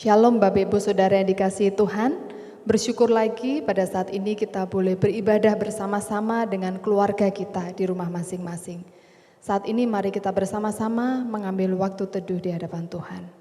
Shalom Bapak Ibu Saudara yang dikasihi Tuhan. Bersyukur lagi pada saat ini kita boleh beribadah bersama-sama dengan keluarga kita di rumah masing-masing. Saat ini mari kita bersama-sama mengambil waktu teduh di hadapan Tuhan.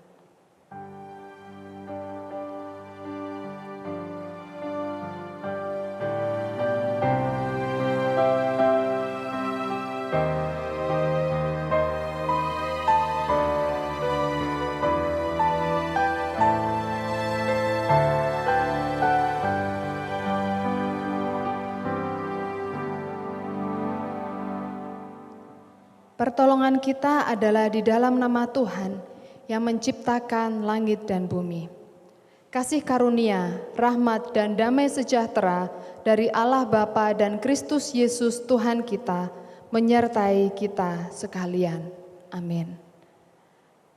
Pertolongan kita adalah di dalam nama Tuhan yang menciptakan langit dan bumi. Kasih karunia, rahmat dan damai sejahtera dari Allah Bapa dan Kristus Yesus Tuhan kita menyertai kita sekalian. Amin.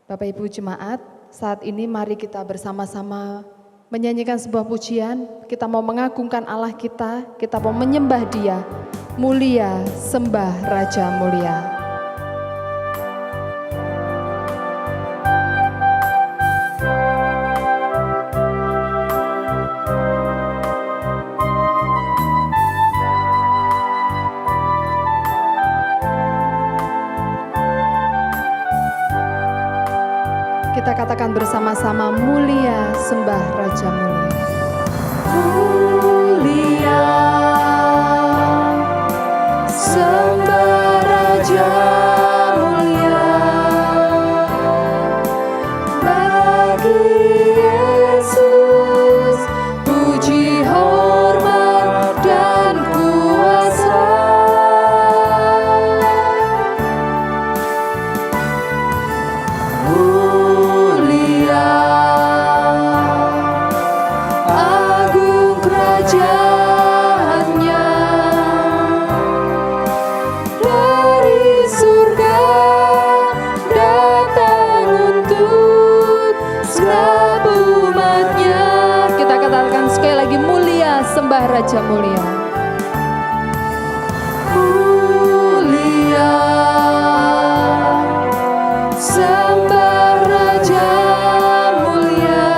Bapak Ibu Jemaat, saat ini mari kita bersama-sama menyanyikan sebuah pujian. Kita mau mengagungkan Allah kita mau menyembah Dia. Mulia, sembah Raja mulia. Kita katakan bersama-sama, mulia sembah Raja mulia. Mulia sembah Raja mulia, bagi Yesus puji hormat dan kuasa. Agung kerajaannya, dari surga datang untuk segenap umatnya. Kita katakan sekali lagi, mulia sembah Raja mulia. Mulia sembah Raja mulia,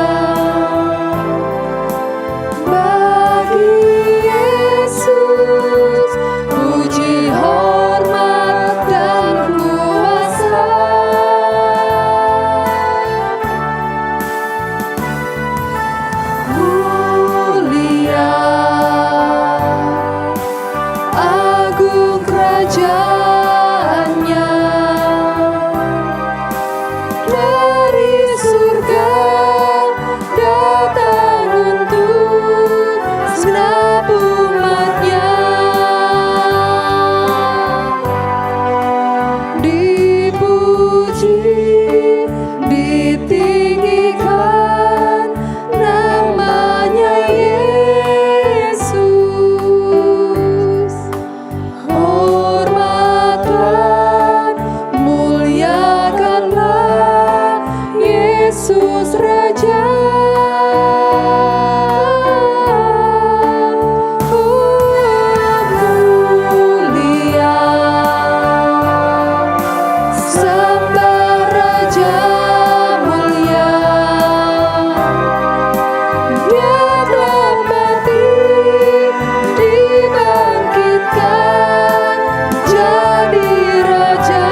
bagi Yesus puji hormat dan kuasa. Mulia agung kerajaannya, dari surga datang untuk segenap umatnya. Dipuji, ditinggikan namanya Yesus. Hormatlah, muliakanlah Yesus Raja. Mulia sembah Raja mulia, Dia telah mati, dibangkitkan jadi Raja.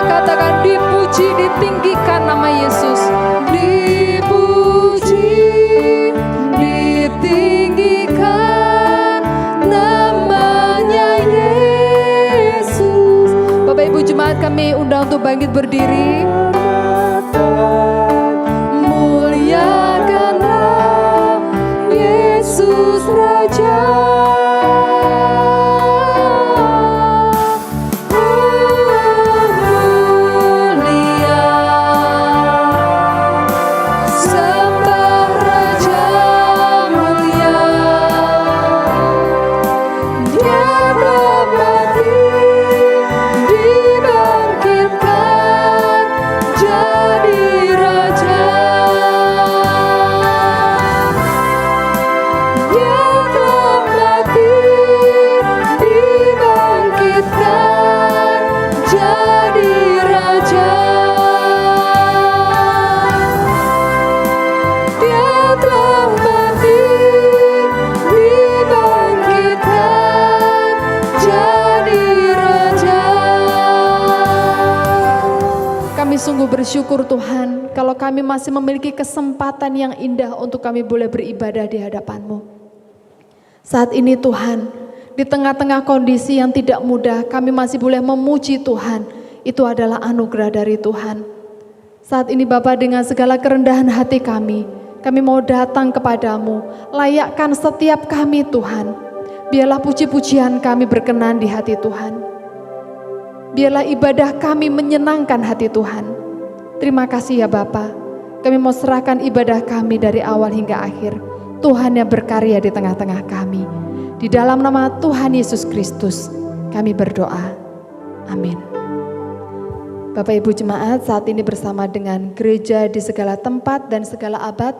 Katakan dipuji, ditinggikan nama Yesus. Dipuji, ditinggikan namanya Yesus. Bapak Ibu Jemaat, kami undang untuk bangkit berdiri. Muliakanlah Yesus Raja. Mulia sembah Raja mulia, Dia telah mati, dibangkitkan sungguh bersyukur Tuhan kalau kami masih memiliki kesempatan yang indah untuk kami boleh beribadah di hadapan-Mu. Saat ini Tuhan, di tengah-tengah kondisi yang tidak mudah, kami masih boleh memuji Tuhan. Itu adalah anugerah dari Tuhan. Saat ini Bapa, dengan segala kerendahan hati kami mau datang kepadamu. Layakkan setiap kami Tuhan. Biarlah puji-pujian kami berkenan di hati Tuhan. Biarlah ibadah kami menyenangkan hati Tuhan. Terima kasih ya Bapa. Kami mau serahkan ibadah kami dari awal hingga akhir. Tuhan yang berkarya di tengah-tengah kami. Di dalam nama Tuhan Yesus Kristus kami berdoa. Amin. Bapak Ibu Jemaat, saat ini bersama dengan gereja di segala tempat dan segala abad,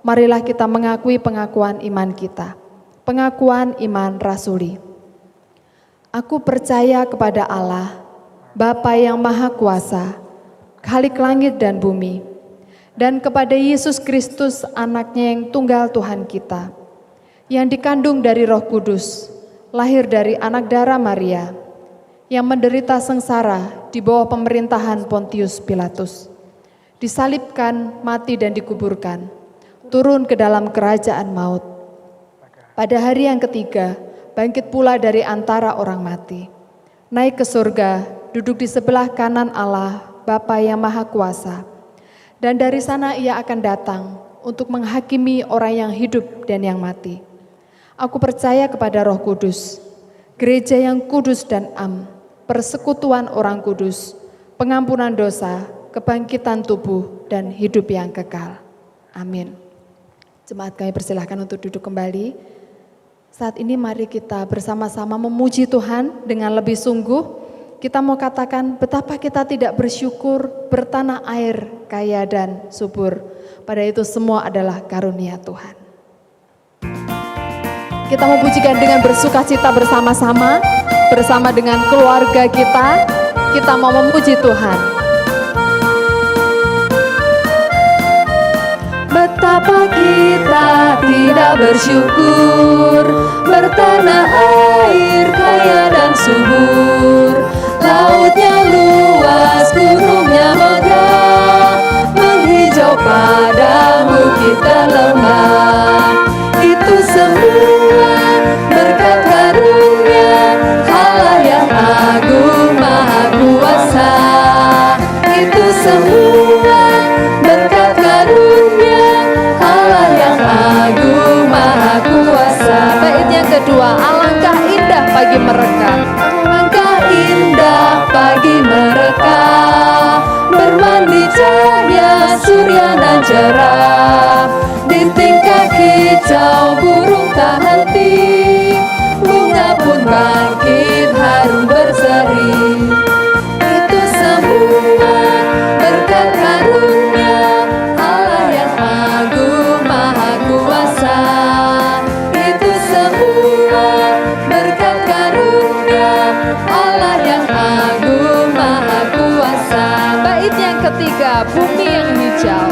marilah kita mengakui pengakuan iman kita. Pengakuan iman rasuli. Aku percaya kepada Allah, Bapa yang Maha Kuasa, Khalik langit dan bumi, dan kepada Yesus Kristus anaknya yang tunggal Tuhan kita, yang dikandung dari Roh Kudus, lahir dari anak darah Maria, yang menderita sengsara di bawah pemerintahan Pontius Pilatus, disalibkan, mati dan dikuburkan, turun ke dalam kerajaan maut. Pada hari yang ketiga, bangkit pula dari antara orang mati, naik ke surga, duduk di sebelah kanan Allah, Bapa yang Maha Kuasa. Dan dari sana ia akan datang untuk menghakimi orang yang hidup dan yang mati. Aku percaya kepada Roh Kudus, gereja yang kudus dan am, persekutuan orang kudus, pengampunan dosa, kebangkitan tubuh, dan hidup yang kekal. Amin. Jemaat kami persilahkan untuk duduk kembali. Saat ini mari kita bersama-sama memuji Tuhan dengan lebih sungguh. Kita mau katakan betapa kita tidak bersyukur bertanah air kaya dan subur. Pada itu semua adalah karunia Tuhan. Kita mau pujikan dengan bersukacita bersama-sama. Bersama dengan keluarga kita mau memuji Tuhan. Betapa kita tidak bersyukur bertanah air kaya dan subur. Lautnya luas, gunungnya megah, menghijau padang bukit dan lembah. Itu semua berkat karunia Allah yang agung maha kuasa. Itu semua berkat karunia Allah yang agung maha kuasa. Bait yang kedua, alangkah indah pagi mereka. Indah pagi mereka, bermandi cahaya surya dan cerah. Di tingkah hijau burung tak henti, bunga pun bangkit harum berseri. Itu semua berkat karunia Allah yang agung maha kuasa. Itu semua berkat karunia Allah yang agung maha kuasa. Bait yang ketiga, bumi yang hijau.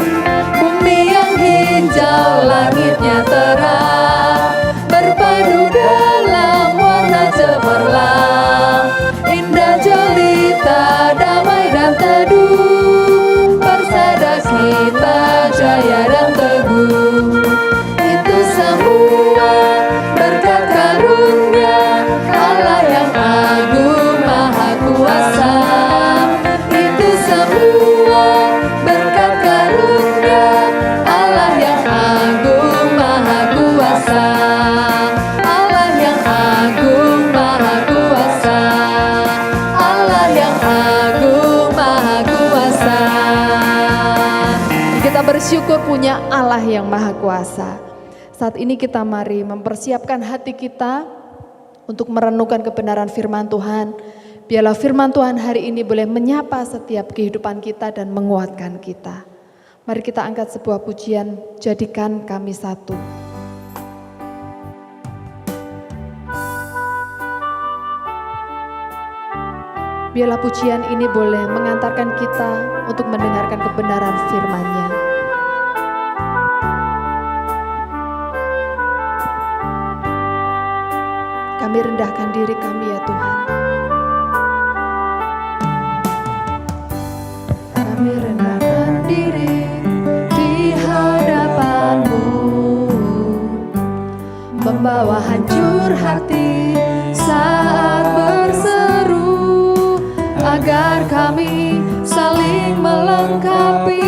Bumi yang hijau, langitnya terang, berpadu dalam warna cemerlang. Indah jelita, damai dan teduh, persada kita jaya dan teguh. Itu semua berkat karunia Allah yang agung maha kuasa. Itu semua berkat karunia Allah yang agung maha kuasa. Allah yang agung maha kuasa. Allah yang agung maha kuasa. Kita bersyukur punya Allah yang maha kuasa. Saat ini kita mari mempersiapkan hati kita untuk merenungkan kebenaran firman Tuhan. Biarlah firman Tuhan hari ini boleh menyapa setiap kehidupan kita dan menguatkan kita. Mari kita angkat sebuah pujian, jadikan kami satu. Biarlah pujian ini boleh mengantarkan kita untuk mendengarkan kebenaran firman-Nya. Kami rendahkan diri kami ya Tuhan. Kami rendahkan membawa hancur hati saat berseru, agar kami saling melengkapi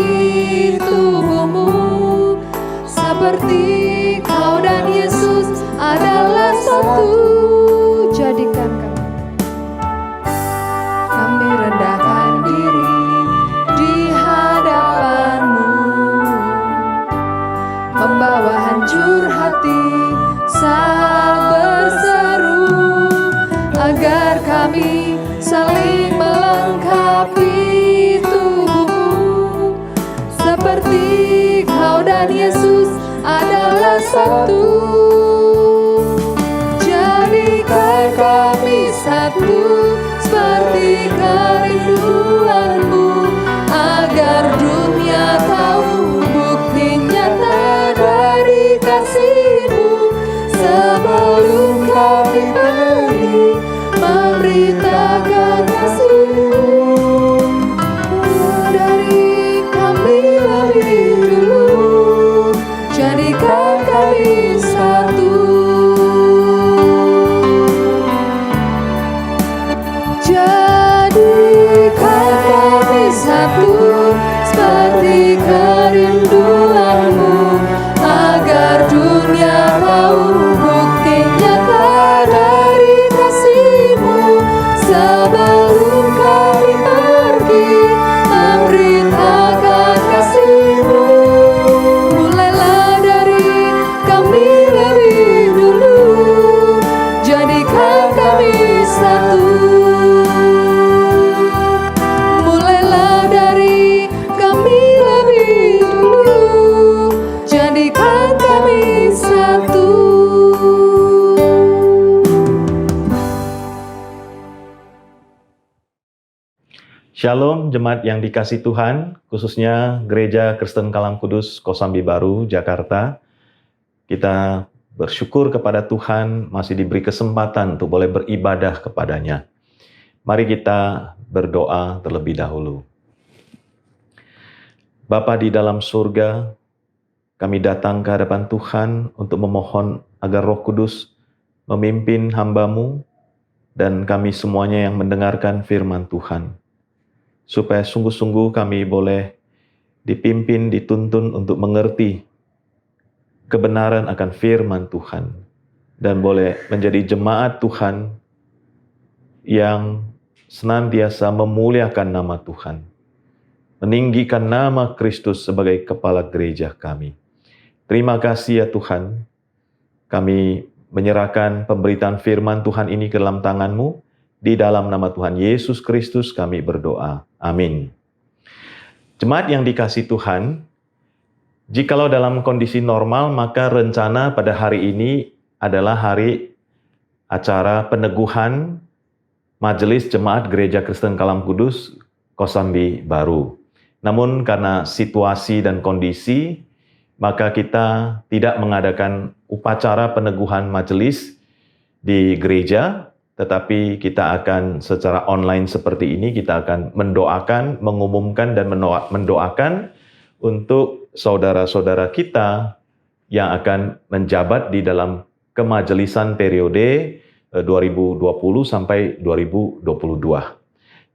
tubuhmu, seperti kau dan Yesus adalah satu. Jadikan Kami rendahkan diri di hadapan-Mu, membawa hancur hati saat berseru, agar kami saling melengkapi tubuhmu, seperti kau dan Yesus adalah satu. Jadikan kami satu, seperti kerinduan-Mu, agar dunia tahu bukti nyata dari kasih-Mu. Sebelum kami pergi memberitakan kasih-Mu, dari kami lebih dulu, jadikan kami satu. Jadikan kami satu, seperti kerinduan-Mu, agar dunia tahu bukti nyata dari kasih-Mu. Sebelum kami pergi memberitakan kasih-Mu, mulailah dari kami lebih dulu, jadikan kami satu. Mulailah dari kami lebih dulu, jadikan kami satu. Shalom jemaat yang dikasih Tuhan, khususnya Gereja Kristen Kalam Kudus Kosambi Baru, Jakarta. Kita bersyukur kepada Tuhan masih diberi kesempatan untuk boleh beribadah kepadanya. Mari kita berdoa terlebih dahulu. Bapa di dalam surga, kami datang ke hadapan Tuhan untuk memohon agar Roh Kudus memimpin hamba-Mu dan kami semuanya yang mendengarkan firman Tuhan. Supaya sungguh-sungguh kami boleh dipimpin, dituntun untuk mengerti kebenaran akan firman Tuhan. Dan boleh menjadi jemaat Tuhan yang senantiasa memuliakan nama Tuhan. Meninggikan nama Kristus sebagai kepala gereja kami. Terima kasih ya Tuhan. Kami menyerahkan pemberitaan firman Tuhan ini ke dalam tangan-Mu. Di dalam nama Tuhan Yesus Kristus kami berdoa. Amin. Jemaat yang dikasih Tuhan, jikalau dalam kondisi normal, maka rencana pada hari ini adalah hari acara peneguhan Majelis Jemaat Gereja Kristen Kalam Kudus Kosambi Baru. Namun karena situasi dan kondisi, maka kita tidak mengadakan upacara peneguhan majelis di gereja, tetapi kita akan secara online seperti ini, kita akan mendoakan, mengumumkan dan mendoakan untuk saudara-saudara kita yang akan menjabat di dalam kemajelisan periode 2020 sampai 2022.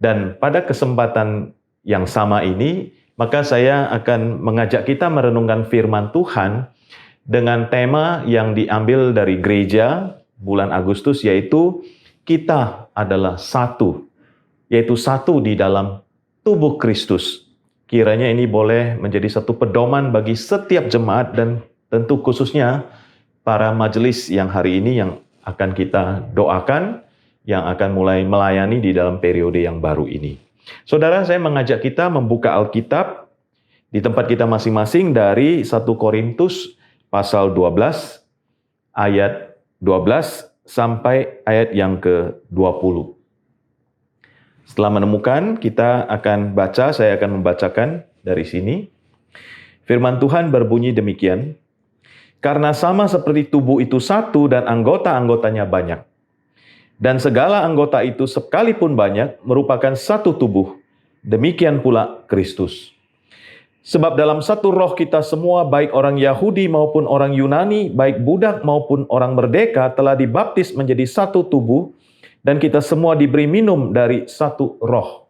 Dan pada kesempatan yang sama ini, maka saya akan mengajak kita merenungkan firman Tuhan dengan tema yang diambil dari gereja bulan Agustus, yaitu kita adalah satu, yaitu satu di dalam tubuh Kristus. Kiranya ini boleh menjadi satu pedoman bagi setiap jemaat dan tentu khususnya para majelis yang hari ini yang akan kita doakan, yang akan mulai melayani di dalam periode yang baru ini. Saudara, saya mengajak kita membuka Alkitab di tempat kita masing-masing dari 1 Korintus pasal 12 ayat 12 sampai ayat yang ke-20. Setelah menemukan, kita akan baca, saya akan membacakan dari sini. Firman Tuhan berbunyi demikian, karena sama seperti tubuh itu satu dan anggota-anggotanya banyak. Dan segala anggota itu sekalipun banyak merupakan satu tubuh, demikian pula Kristus. Sebab dalam satu roh kita semua, baik orang Yahudi maupun orang Yunani, baik budak maupun orang merdeka, telah dibaptis menjadi satu tubuh, dan kita semua diberi minum dari satu roh.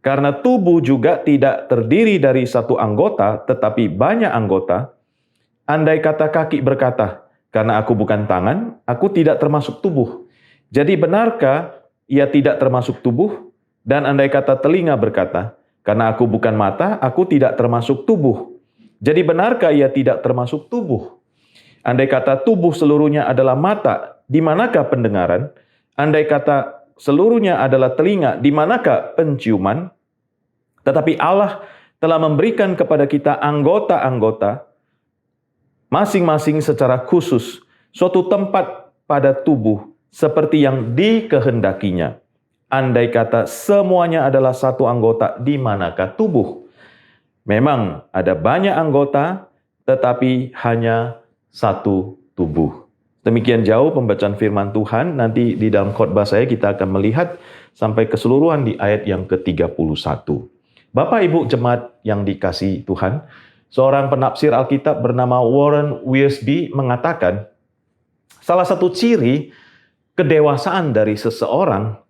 Karena tubuh juga tidak terdiri dari satu anggota, tetapi banyak anggota. Andai kata kaki berkata, karena aku bukan tangan, aku tidak termasuk tubuh. Jadi benarkah ia tidak termasuk tubuh? Dan andai kata telinga berkata, karena aku bukan mata, aku tidak termasuk tubuh. Jadi benarkah ia tidak termasuk tubuh? Andai kata tubuh seluruhnya adalah mata, di manakah pendengaran? Andai kata seluruhnya adalah telinga, di manakah penciuman? Tetapi Allah telah memberikan kepada kita anggota-anggota, masing-masing secara khusus, suatu tempat pada tubuh, seperti yang dikehendakinya. Andai kata semuanya adalah satu anggota, di manakah tubuh? Memang ada banyak anggota, tetapi hanya satu tubuh. Demikian jauh pembacaan firman Tuhan. Nanti di dalam khotbah saya kita akan melihat sampai keseluruhan di ayat yang ke-31. Bapak Ibu jemaat yang dikasihi Tuhan, seorang penafsir Alkitab bernama Warren Wiersbe mengatakan, salah satu ciri kedewasaan dari seseorang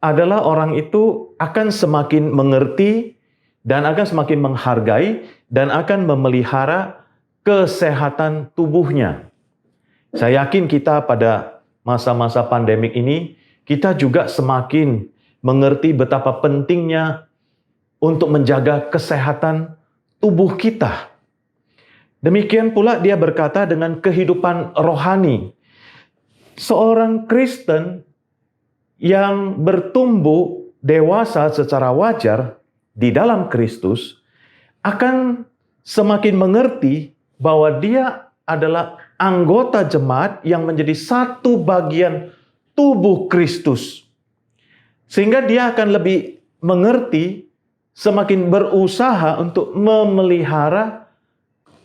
adalah orang itu akan semakin mengerti dan akan semakin menghargai dan akan memelihara kesehatan tubuhnya. Saya yakin kita pada masa-masa pandemik ini, kita juga semakin mengerti betapa pentingnya untuk menjaga kesehatan tubuh kita. Demikian pula dia berkata dengan kehidupan rohani. Seorang Kristen yang bertumbuh dewasa secara wajar di dalam Kristus akan semakin mengerti bahwa dia adalah anggota jemaat yang menjadi satu bagian tubuh Kristus. Sehingga dia akan lebih mengerti, semakin berusaha untuk memelihara,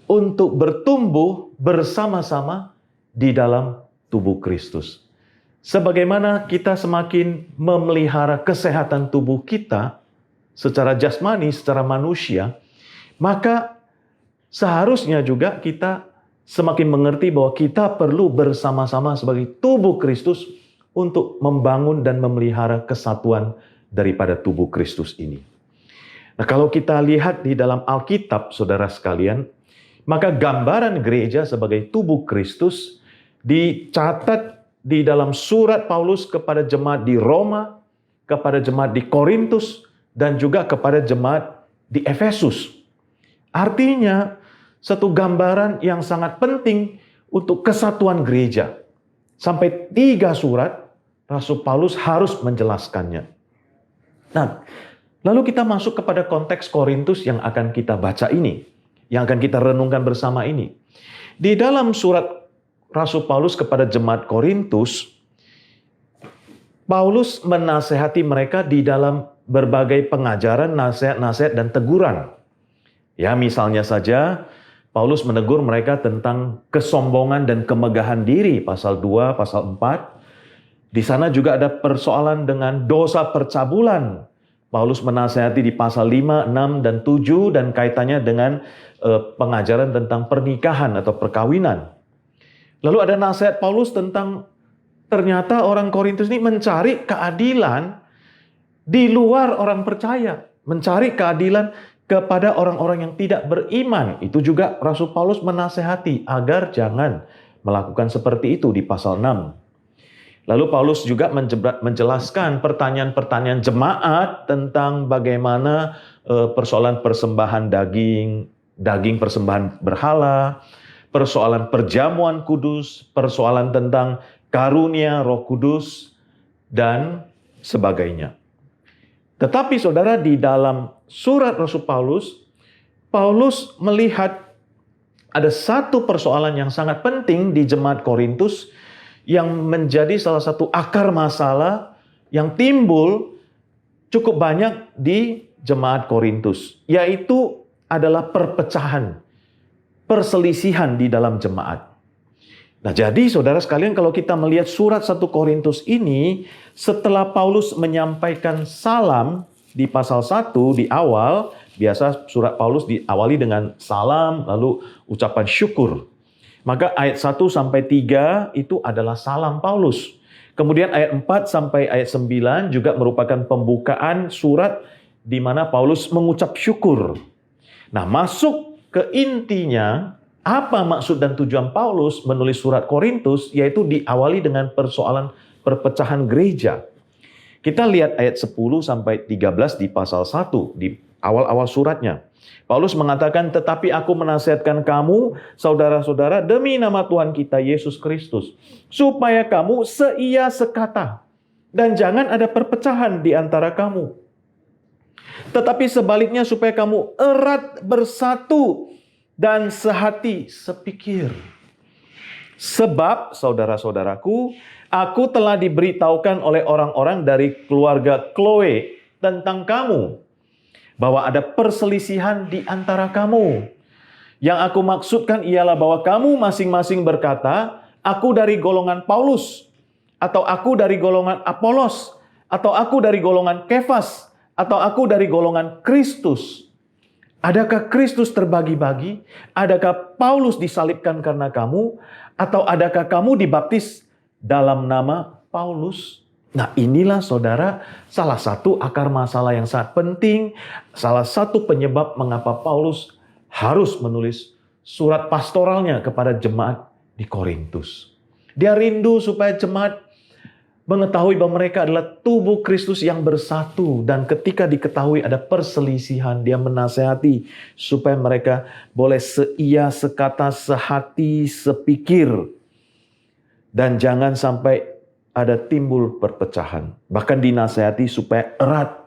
untuk bertumbuh bersama-sama di dalam tubuh Kristus. Sebagaimana kita semakin memelihara kesehatan tubuh kita secara jasmani, secara manusia, maka seharusnya juga kita semakin mengerti bahwa kita perlu bersama-sama sebagai tubuh Kristus untuk membangun dan memelihara kesatuan daripada tubuh Kristus ini. Nah, kalau kita lihat di dalam Alkitab, saudara sekalian, maka gambaran gereja sebagai tubuh Kristus dicatat di dalam surat Paulus kepada jemaat di Roma, kepada jemaat di Korintus, dan juga kepada jemaat di Efesus. Artinya, satu gambaran yang sangat penting untuk kesatuan gereja. Sampai 3 surat, Rasul Paulus harus menjelaskannya. Nah, lalu kita masuk kepada konteks Korintus yang akan kita baca ini, yang akan kita renungkan bersama ini. Di dalam surat Rasul Paulus kepada jemaat Korintus, Paulus menasehati mereka di dalam berbagai pengajaran, nasihat-nasihat, dan teguran. Ya, misalnya saja, Paulus menegur mereka tentang kesombongan dan kemegahan diri, pasal 2, pasal 4. Di sana juga ada persoalan dengan dosa percabulan. Paulus menasehati di pasal 5, 6, dan 7, dan kaitannya dengan pengajaran tentang pernikahan atau perkawinan. Lalu ada nasihat Paulus tentang ternyata orang Korintus ini mencari keadilan di luar orang percaya. Mencari keadilan kepada orang-orang yang tidak beriman. Itu juga Rasul Paulus menasehati agar jangan melakukan seperti itu di pasal 6. Lalu Paulus juga menjelaskan pertanyaan-pertanyaan jemaat tentang bagaimana persoalan persembahan daging persembahan berhala, persoalan perjamuan kudus, persoalan tentang karunia Roh Kudus, dan sebagainya. Tetapi saudara, di dalam surat Rasul Paulus, Paulus melihat ada satu persoalan yang sangat penting di jemaat Korintus yang menjadi salah satu akar masalah yang timbul cukup banyak di jemaat Korintus, yaitu adalah perpecahan, perselisihan di dalam jemaat. Nah, jadi saudara sekalian, kalau kita melihat surat 1 Korintus ini, setelah Paulus menyampaikan salam di pasal 1 di awal, biasa surat Paulus diawali dengan salam, lalu ucapan syukur. Maka ayat 1 sampai 3 itu adalah salam Paulus. Kemudian ayat 4 sampai ayat 9 juga merupakan pembukaan surat di mana Paulus mengucap syukur. Nah, masuk ke intinya, apa maksud dan tujuan Paulus menulis surat Korintus, yaitu diawali dengan persoalan perpecahan gereja. Kita lihat ayat 10 sampai 13 di pasal 1, di awal-awal suratnya. Paulus mengatakan, tetapi aku menasihatkan kamu, saudara-saudara, demi nama Tuhan kita Yesus Kristus, supaya kamu seia sekata, dan jangan ada perpecahan di antara kamu. Tetapi sebaliknya supaya kamu erat bersatu dan sehati sepikir. Sebab, saudara-saudaraku, aku telah diberitahukan oleh orang-orang dari keluarga Chloe tentang kamu, bahwa ada perselisihan di antara kamu. Yang aku maksudkan ialah bahwa kamu masing-masing berkata, aku dari golongan Paulus, atau aku dari golongan Apolos, atau aku dari golongan Kefas, atau aku dari golongan Kristus. Adakah Kristus terbagi-bagi? Adakah Paulus disalibkan karena kamu? Atau adakah kamu dibaptis dalam nama Paulus? Nah, inilah saudara salah satu akar masalah yang sangat penting, salah satu penyebab mengapa Paulus harus menulis surat pastoralnya kepada jemaat di Korintus. Dia rindu supaya jemaat mengetahui bahwa mereka adalah tubuh Kristus yang bersatu, dan ketika diketahui ada perselisihan, dia menasehati supaya mereka boleh seia, sekata, sehati, sepikir, dan jangan sampai ada timbul perpecahan. Bahkan dinasehati supaya erat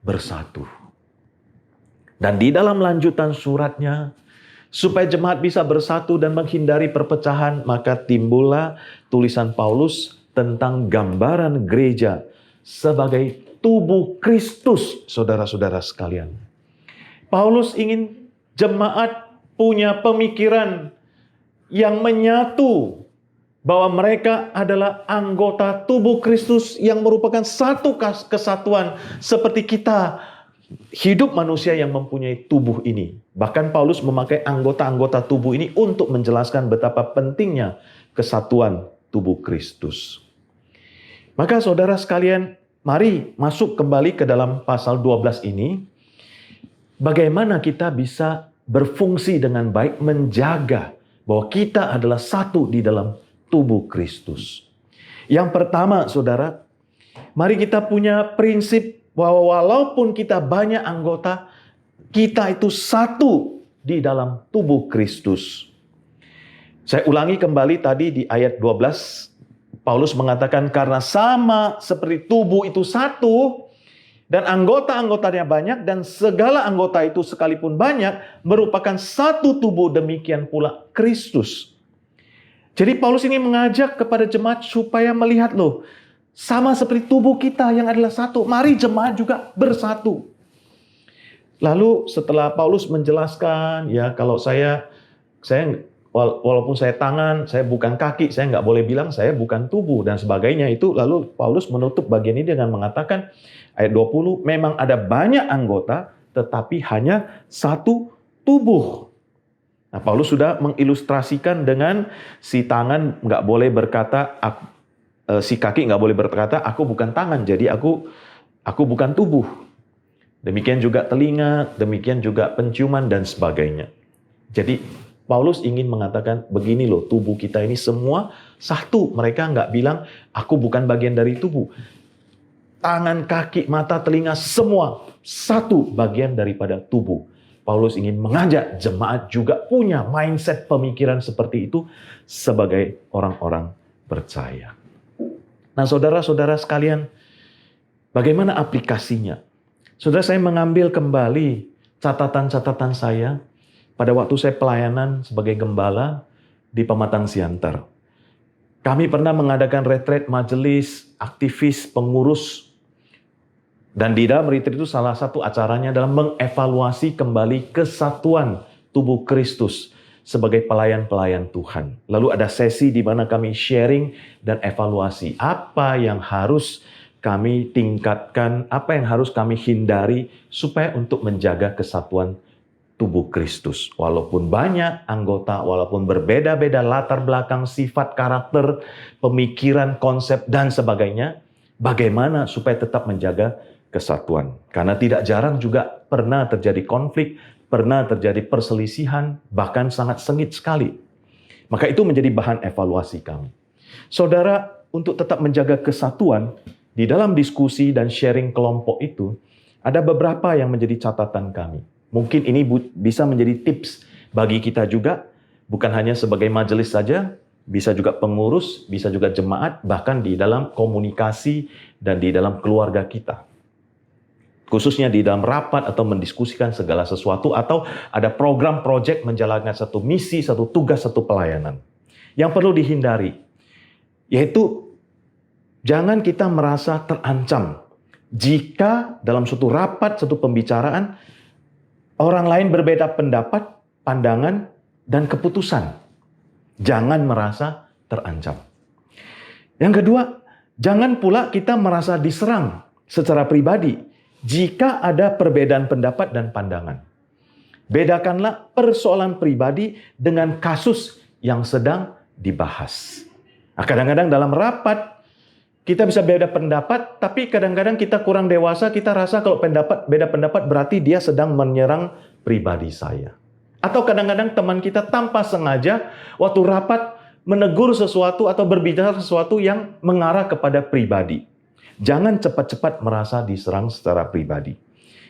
bersatu. Dan di dalam lanjutan suratnya, supaya jemaat bisa bersatu dan menghindari perpecahan, maka timbullah tulisan Paulus tentang gambaran gereja sebagai tubuh Kristus, saudara-saudara sekalian. Paulus ingin jemaat punya pemikiran yang menyatu, bahwa mereka adalah anggota tubuh Kristus yang merupakan satu kesatuan seperti kita hidup manusia yang mempunyai tubuh ini. Bahkan Paulus memakai anggota-anggota tubuh ini untuk menjelaskan betapa pentingnya kesatuan tubuh Kristus. Maka saudara sekalian, mari masuk kembali ke dalam pasal 12 ini. Bagaimana kita bisa berfungsi dengan baik menjaga bahwa kita adalah satu di dalam tubuh Kristus. Yang pertama, saudara, mari kita punya prinsip bahwa walaupun kita banyak anggota, kita itu satu di dalam tubuh Kristus. Saya ulangi kembali tadi di ayat 12, Paulus mengatakan karena sama seperti tubuh itu satu, dan anggota-anggotanya banyak, dan segala anggota itu sekalipun banyak, merupakan satu tubuh, demikian pula Kristus. Jadi Paulus ini mengajak kepada jemaat supaya melihat loh, sama seperti tubuh kita yang adalah satu, mari jemaat juga bersatu. Lalu setelah Paulus menjelaskan, ya kalau saya walaupun saya tangan, saya bukan kaki, saya nggak boleh bilang saya bukan tubuh dan sebagainya itu. Lalu Paulus menutup bagian ini dengan mengatakan, ayat 20, memang ada banyak anggota, tetapi hanya satu tubuh. Nah, Paulus sudah mengilustrasikan dengan si tangan nggak boleh berkata, si kaki nggak boleh berkata, aku bukan tangan, jadi aku bukan tubuh. Demikian juga telinga, demikian juga penciuman dan sebagainya. Jadi Paulus ingin mengatakan begini loh, tubuh kita ini semua satu. Mereka nggak bilang aku bukan bagian dari tubuh. Tangan, kaki, mata, telinga semua satu bagian daripada tubuh. Paulus ingin mengajak jemaat juga punya mindset pemikiran seperti itu sebagai orang-orang percaya. Nah, saudara-saudara sekalian, bagaimana aplikasinya? Saudara, saya mengambil kembali catatan-catatan saya pada waktu saya pelayanan sebagai gembala di Pematang Siantar. Kami pernah mengadakan retret majelis, aktivis, pengurus. Dan di dalam retreat itu salah satu acaranya adalah mengevaluasi kembali kesatuan tubuh Kristus sebagai pelayan-pelayan Tuhan. Lalu ada sesi di mana kami sharing dan evaluasi apa yang harus kami tingkatkan, apa yang harus kami hindari supaya untuk menjaga kesatuan tubuh Kristus. Walaupun banyak anggota, walaupun berbeda-beda latar belakang, sifat, karakter, pemikiran, konsep, dan sebagainya, bagaimana supaya tetap menjaga kesatuan. Karena tidak jarang juga pernah terjadi konflik, pernah terjadi perselisihan, bahkan sangat sengit sekali. Maka itu menjadi bahan evaluasi kami. Saudara, untuk tetap menjaga kesatuan, di dalam diskusi dan sharing kelompok itu, ada beberapa yang menjadi catatan kami. Mungkin ini bisa menjadi tips bagi kita juga, bukan hanya sebagai majelis saja, bisa juga pengurus, bisa juga jemaat, bahkan di dalam komunikasi dan di dalam keluarga kita. Khususnya di dalam rapat atau mendiskusikan segala sesuatu, atau ada program proyek menjalankan satu misi, satu tugas, satu pelayanan. Yang perlu dihindari, yaitu jangan kita merasa terancam jika dalam suatu rapat, satu pembicaraan, orang lain berbeda pendapat, pandangan, dan keputusan. Jangan merasa terancam. Yang kedua, jangan pula kita merasa diserang secara pribadi jika ada perbedaan pendapat dan pandangan. Bedakanlah persoalan pribadi dengan kasus yang sedang dibahas. Nah, kadang-kadang dalam rapat, kita bisa beda pendapat, tapi kadang-kadang kita kurang dewasa, kita rasa kalau beda pendapat berarti dia sedang menyerang pribadi saya. Atau kadang-kadang teman kita tanpa sengaja waktu rapat menegur sesuatu atau berbicara sesuatu yang mengarah kepada pribadi. Jangan cepat-cepat merasa diserang secara pribadi.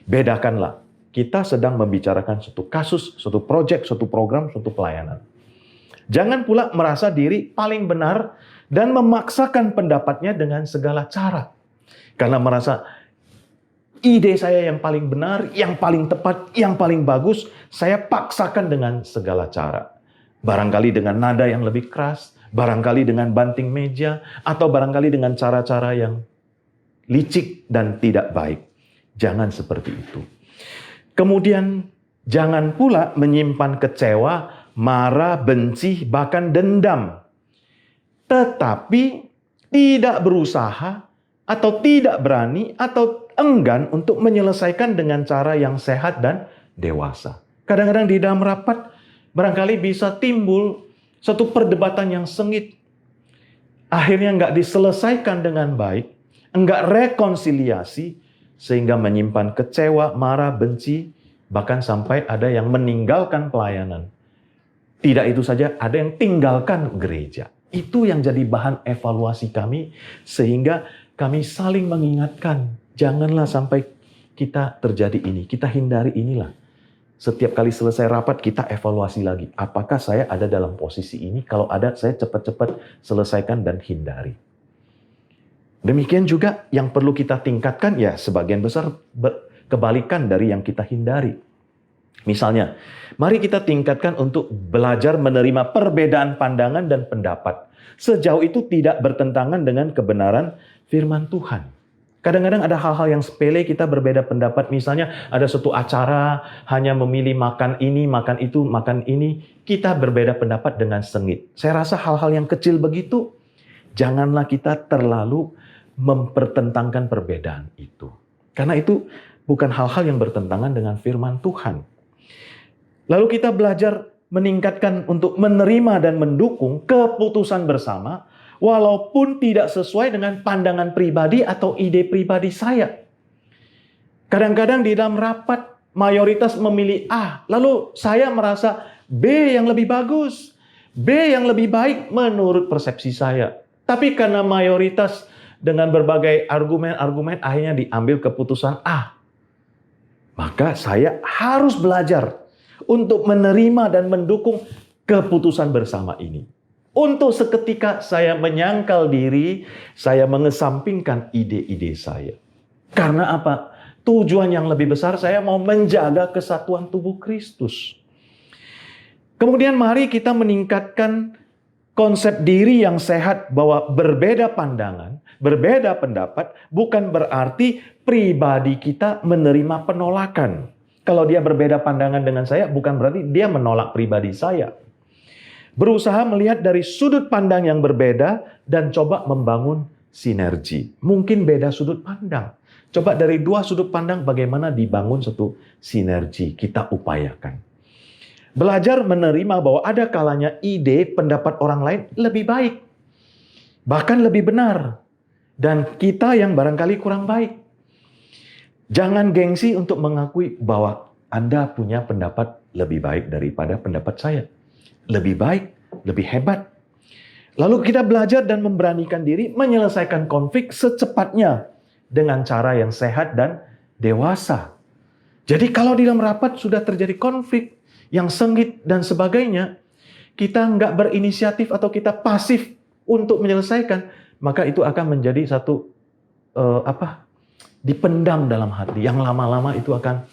Bedakanlah, kita sedang membicarakan suatu kasus, suatu proyek, suatu program, suatu pelayanan. Jangan pula merasa diri paling benar dan memaksakan pendapatnya dengan segala cara. Karena merasa ide saya yang paling benar, yang paling tepat, yang paling bagus, saya paksakan dengan segala cara. Barangkali dengan nada yang lebih keras, barangkali dengan banting meja, atau barangkali dengan cara-cara yang licik dan tidak baik. Jangan seperti itu. Kemudian, jangan pula menyimpan kecewa, marah, benci, bahkan dendam. Tetapi tidak berusaha atau tidak berani atau enggan untuk menyelesaikan dengan cara yang sehat dan dewasa. Kadang-kadang di dalam rapat barangkali bisa timbul satu perdebatan yang sengit. Akhirnya nggak diselesaikan dengan baik, nggak rekonsiliasi, sehingga menyimpan kecewa, marah, benci, bahkan sampai ada yang meninggalkan pelayanan. Tidak itu saja, ada yang tinggalkan gereja. Itu yang jadi bahan evaluasi kami, sehingga kami saling mengingatkan, janganlah sampai kita terjadi ini, kita hindari inilah. Setiap kali selesai rapat, kita evaluasi lagi. Apakah saya ada dalam posisi ini? Kalau ada, saya cepat-cepat selesaikan dan hindari. Demikian juga yang perlu kita tingkatkan, ya sebagian besar kebalikan dari yang kita hindari. Misalnya, mari kita tingkatkan untuk belajar menerima perbedaan pandangan dan pendapat. Sejauh itu tidak bertentangan dengan kebenaran firman Tuhan. Kadang-kadang ada hal-hal yang sepele kita berbeda pendapat. Misalnya ada suatu acara hanya memilih makan ini, makan itu, makan ini. Kita berbeda pendapat dengan sengit. Saya rasa hal-hal yang kecil begitu, janganlah kita terlalu mempertentangkan perbedaan itu. Karena itu bukan hal-hal yang bertentangan dengan firman Tuhan. Lalu kita belajar meningkatkan untuk menerima dan mendukung keputusan bersama, walaupun tidak sesuai dengan pandangan pribadi atau ide pribadi saya. Kadang-kadang di dalam rapat, mayoritas memilih A, lalu saya merasa B yang lebih bagus, B yang lebih baik menurut persepsi saya. Tapi karena mayoritas dengan berbagai argumen-argumen akhirnya diambil keputusan A. Maka saya harus belajar untuk menerima dan mendukung keputusan bersama ini. Untuk seketika saya menyangkal diri, saya mengesampingkan ide-ide saya. Karena apa? Tujuan yang lebih besar, saya mau menjaga kesatuan tubuh Kristus. Kemudian mari kita meningkatkan konsep diri yang sehat bahwa berbeda pandangan, berbeda pendapat, bukan berarti pribadi kita menerima penolakan. Kalau dia berbeda pandangan dengan saya, bukan berarti dia menolak pribadi saya. Berusaha melihat dari sudut pandang yang berbeda dan coba membangun sinergi. Mungkin beda sudut pandang. Coba dari dua sudut pandang bagaimana dibangun satu sinergi, kita upayakan. Belajar menerima bahwa ada kalanya ide, pendapat orang lain lebih baik. Bahkan lebih benar. Dan kita yang barangkali kurang baik. Jangan gengsi untuk mengakui bahwa Anda punya pendapat lebih baik daripada pendapat saya. Lebih baik, lebih hebat. Lalu kita belajar dan memberanikan diri menyelesaikan konflik secepatnya dengan cara yang sehat dan dewasa. Jadi kalau di dalam rapat sudah terjadi konflik yang sengit dan sebagainya, kita nggak berinisiatif atau kita pasif untuk menyelesaikan, maka itu akan menjadi satu dipendam dalam hati. Yang lama-lama itu akan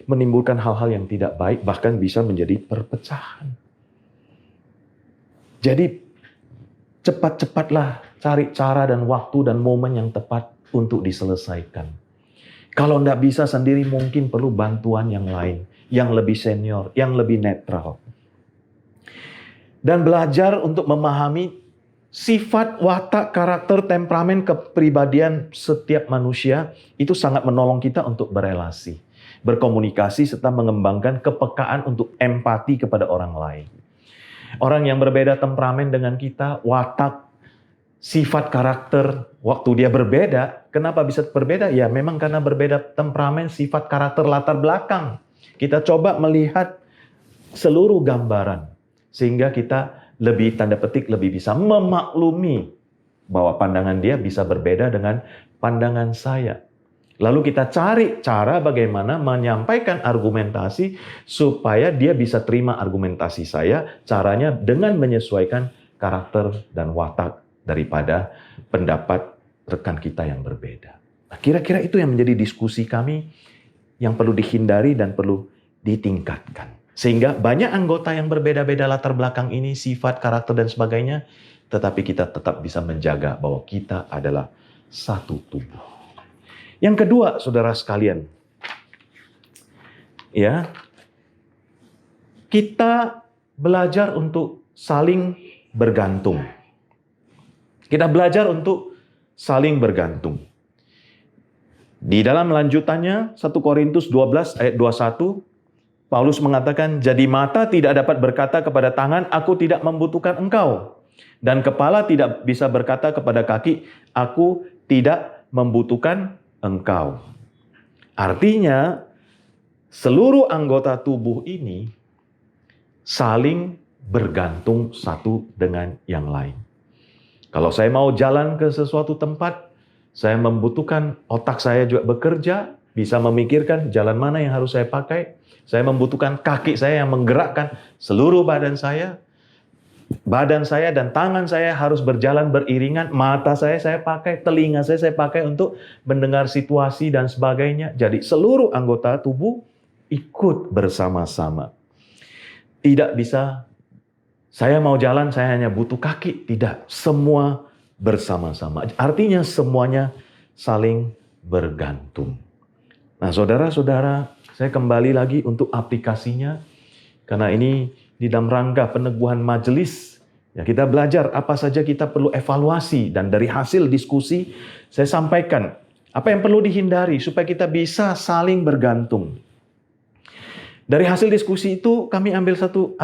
menimbulkan hal-hal yang tidak baik, bahkan bisa menjadi perpecahan. Jadi cepat-cepatlah cari cara dan waktu dan momen yang tepat untuk diselesaikan. Kalau tidak bisa sendiri, mungkin perlu bantuan yang lain, yang lebih senior, yang lebih netral. Dan belajar untuk memahami sifat, watak, karakter, temperamen, kepribadian setiap manusia itu sangat menolong kita untuk berelasi, berkomunikasi, serta mengembangkan kepekaan untuk empati kepada orang lain. Orang yang berbeda temperamen dengan kita, watak, sifat, karakter, waktu dia berbeda, kenapa bisa berbeda? Ya memang karena berbeda temperamen, sifat, karakter, latar belakang. Kita coba melihat seluruh gambaran, sehingga kita lebih, tanda petik, lebih bisa memaklumi bahwa pandangan dia bisa berbeda dengan pandangan saya. Lalu kita cari cara bagaimana menyampaikan argumentasi supaya dia bisa terima argumentasi saya, caranya dengan menyesuaikan karakter dan watak daripada pendapat rekan kita yang berbeda. Nah, kira-kira itu yang menjadi diskusi kami yang perlu dihindari dan perlu ditingkatkan. Sehingga banyak anggota yang berbeda-beda latar belakang ini, sifat, karakter, dan sebagainya, tetapi kita tetap bisa menjaga bahwa kita adalah satu tubuh. Yang kedua, saudara sekalian, ya, kita belajar untuk saling bergantung. Kita belajar untuk saling bergantung. Di dalam lanjutannya, 1 Korintus 12 ayat 21, Paulus mengatakan, jadi mata tidak dapat berkata kepada tangan, aku tidak membutuhkan engkau. Dan kepala tidak bisa berkata kepada kaki, aku tidak membutuhkan engkau. Artinya, seluruh anggota tubuh ini saling bergantung satu dengan yang lain. Kalau saya mau jalan ke sesuatu tempat, saya membutuhkan otak saya juga bekerja, bisa memikirkan jalan mana yang harus saya pakai. Saya membutuhkan kaki saya yang menggerakkan seluruh badan saya. Badan saya dan tangan saya harus berjalan beriringan. Mata saya pakai, telinga saya pakai untuk mendengar situasi dan sebagainya. Jadi seluruh anggota tubuh ikut bersama-sama. Tidak bisa saya mau jalan, saya hanya butuh kaki. Tidak, semua bersama-sama. Artinya semuanya saling bergantung. Nah, saudara-saudara, saya kembali lagi untuk aplikasinya. Karena ini di dalam rangka peneguhan majelis, ya kita belajar apa saja kita perlu evaluasi. Dan dari hasil diskusi, saya sampaikan apa yang perlu dihindari supaya kita bisa saling bergantung. Dari hasil diskusi itu kami ambil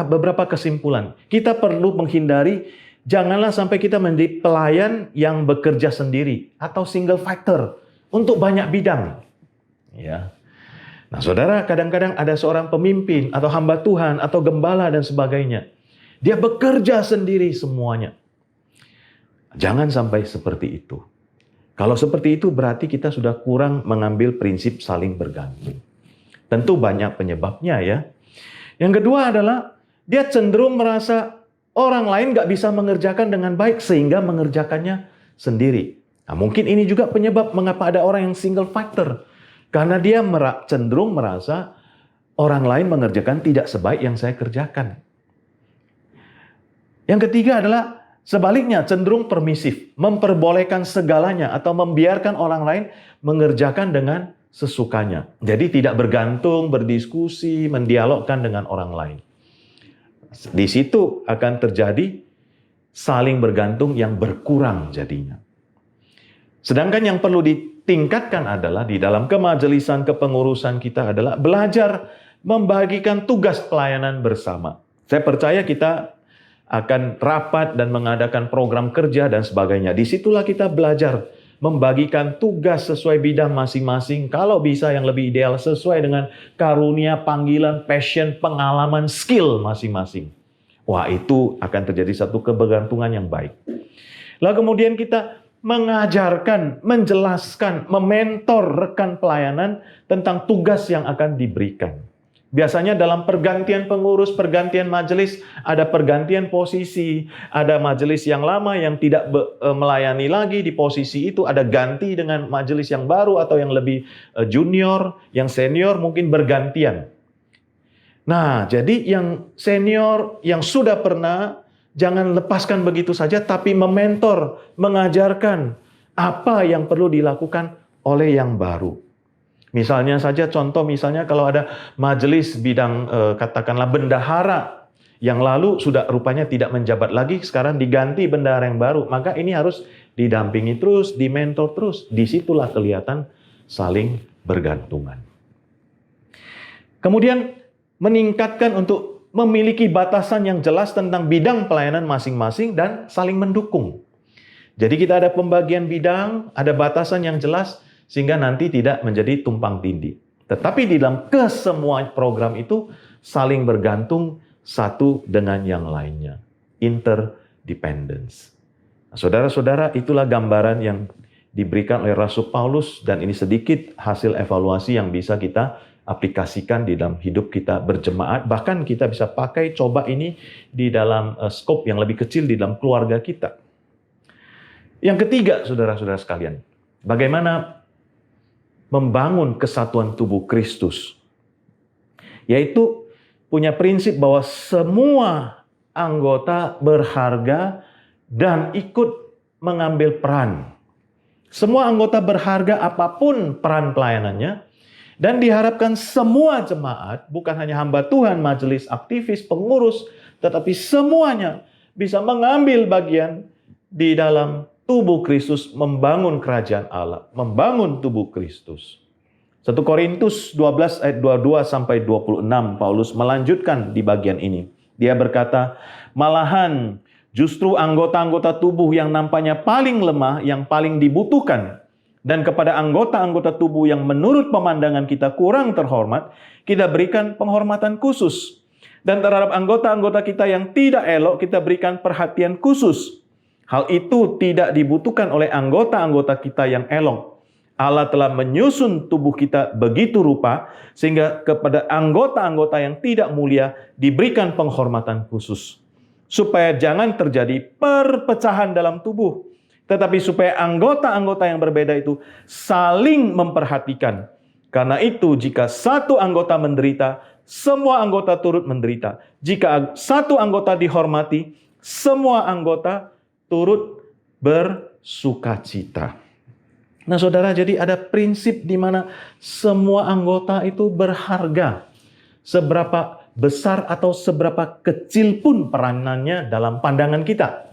beberapa kesimpulan. Kita perlu menghindari, janganlah sampai kita menjadi pelayan yang bekerja sendiri atau single factor untuk banyak bidang. Ya. Nah, saudara, kadang-kadang ada seorang pemimpin atau hamba Tuhan atau gembala dan sebagainya. Dia bekerja sendiri semuanya. Jangan sampai seperti itu. Kalau seperti itu berarti kita sudah kurang mengambil prinsip saling bergantung. Tentu banyak penyebabnya ya. Yang kedua adalah dia cenderung merasa orang lain nggak bisa mengerjakan dengan baik sehingga mengerjakannya sendiri. Nah, mungkin ini juga penyebab mengapa ada orang yang single factor. Karena dia cenderung merasa orang lain mengerjakan tidak sebaik yang saya kerjakan. Yang ketiga adalah sebaliknya cenderung permisif, memperbolehkan segalanya atau membiarkan orang lain mengerjakan dengan sesukanya. Jadi tidak bergantung, berdiskusi, mendialogkan dengan orang lain. Di situ akan terjadi saling bergantung yang berkurang jadinya. Sedangkan yang perlu ditingkatkan adalah di dalam kemajelisan, kepengurusan kita adalah belajar membagikan tugas pelayanan bersama. Saya percaya kita akan rapat dan mengadakan program kerja dan sebagainya. Disitulah kita belajar membagikan tugas sesuai bidang masing-masing. Kalau bisa yang lebih ideal sesuai dengan karunia, panggilan, passion, pengalaman, skill masing-masing. Wah, itu akan terjadi satu kebergantungan yang baik. Lalu kemudian kita mengajarkan, menjelaskan, mementor rekan pelayanan tentang tugas yang akan diberikan. Biasanya dalam pergantian pengurus, pergantian majelis, ada pergantian posisi, ada majelis yang lama yang tidak melayani lagi di posisi itu, ada ganti dengan majelis yang baru atau yang lebih junior, yang senior mungkin bergantian. Nah, jadi yang senior, yang sudah pernah, jangan lepaskan begitu saja, tapi mementor, mengajarkan apa yang perlu dilakukan oleh yang baru. Misalnya saja, contoh misalnya kalau ada majelis bidang katakanlah bendahara, yang lalu sudah rupanya tidak menjabat lagi, sekarang diganti bendahara yang baru, maka ini harus didampingi terus, dimentor terus. Disitulah kelihatan saling bergantungan. Kemudian meningkatkan untuk memiliki batasan yang jelas tentang bidang pelayanan masing-masing dan saling mendukung. Jadi kita ada pembagian bidang, ada batasan yang jelas, sehingga nanti tidak menjadi tumpang tindih. Tetapi di dalam kesemua program itu saling bergantung satu dengan yang lainnya. Interdependence. Nah, saudara-saudara, itulah gambaran yang diberikan oleh Rasul Paulus, dan ini sedikit hasil evaluasi yang bisa kita aplikasikan di dalam hidup kita berjemaat. Bahkan kita bisa pakai, coba ini di dalam skop yang lebih kecil di dalam keluarga kita. Yang ketiga, saudara-saudara sekalian, bagaimana membangun kesatuan tubuh Kristus. Yaitu punya prinsip bahwa semua anggota berharga dan ikut mengambil peran. Semua anggota berharga apapun peran pelayanannya, dan diharapkan semua jemaat, bukan hanya hamba Tuhan, majelis, aktivis, pengurus, tetapi semuanya bisa mengambil bagian di dalam tubuh Kristus, membangun kerajaan Allah, membangun tubuh Kristus. 1 Korintus 12 ayat 22 sampai 26, Paulus melanjutkan di bagian ini. Dia berkata, malahan justru anggota-anggota tubuh yang nampaknya paling lemah, yang paling dibutuhkan, dan kepada anggota-anggota tubuh yang menurut pemandangan kita kurang terhormat, kita berikan penghormatan khusus. Dan terhadap anggota-anggota kita yang tidak elok, kita berikan perhatian khusus. Hal itu tidak dibutuhkan oleh anggota-anggota kita yang elok. Allah telah menyusun tubuh kita begitu rupa, sehingga kepada anggota-anggota yang tidak mulia diberikan penghormatan khusus. Supaya jangan terjadi perpecahan dalam tubuh, tetapi supaya anggota-anggota yang berbeda itu saling memperhatikan. Karena itu, jika satu anggota menderita, semua anggota turut menderita. Jika satu anggota dihormati, semua anggota turut bersukacita. Nah, saudara, jadi ada prinsip di mana semua anggota itu berharga. Seberapa besar atau seberapa kecil pun peranannya dalam pandangan kita,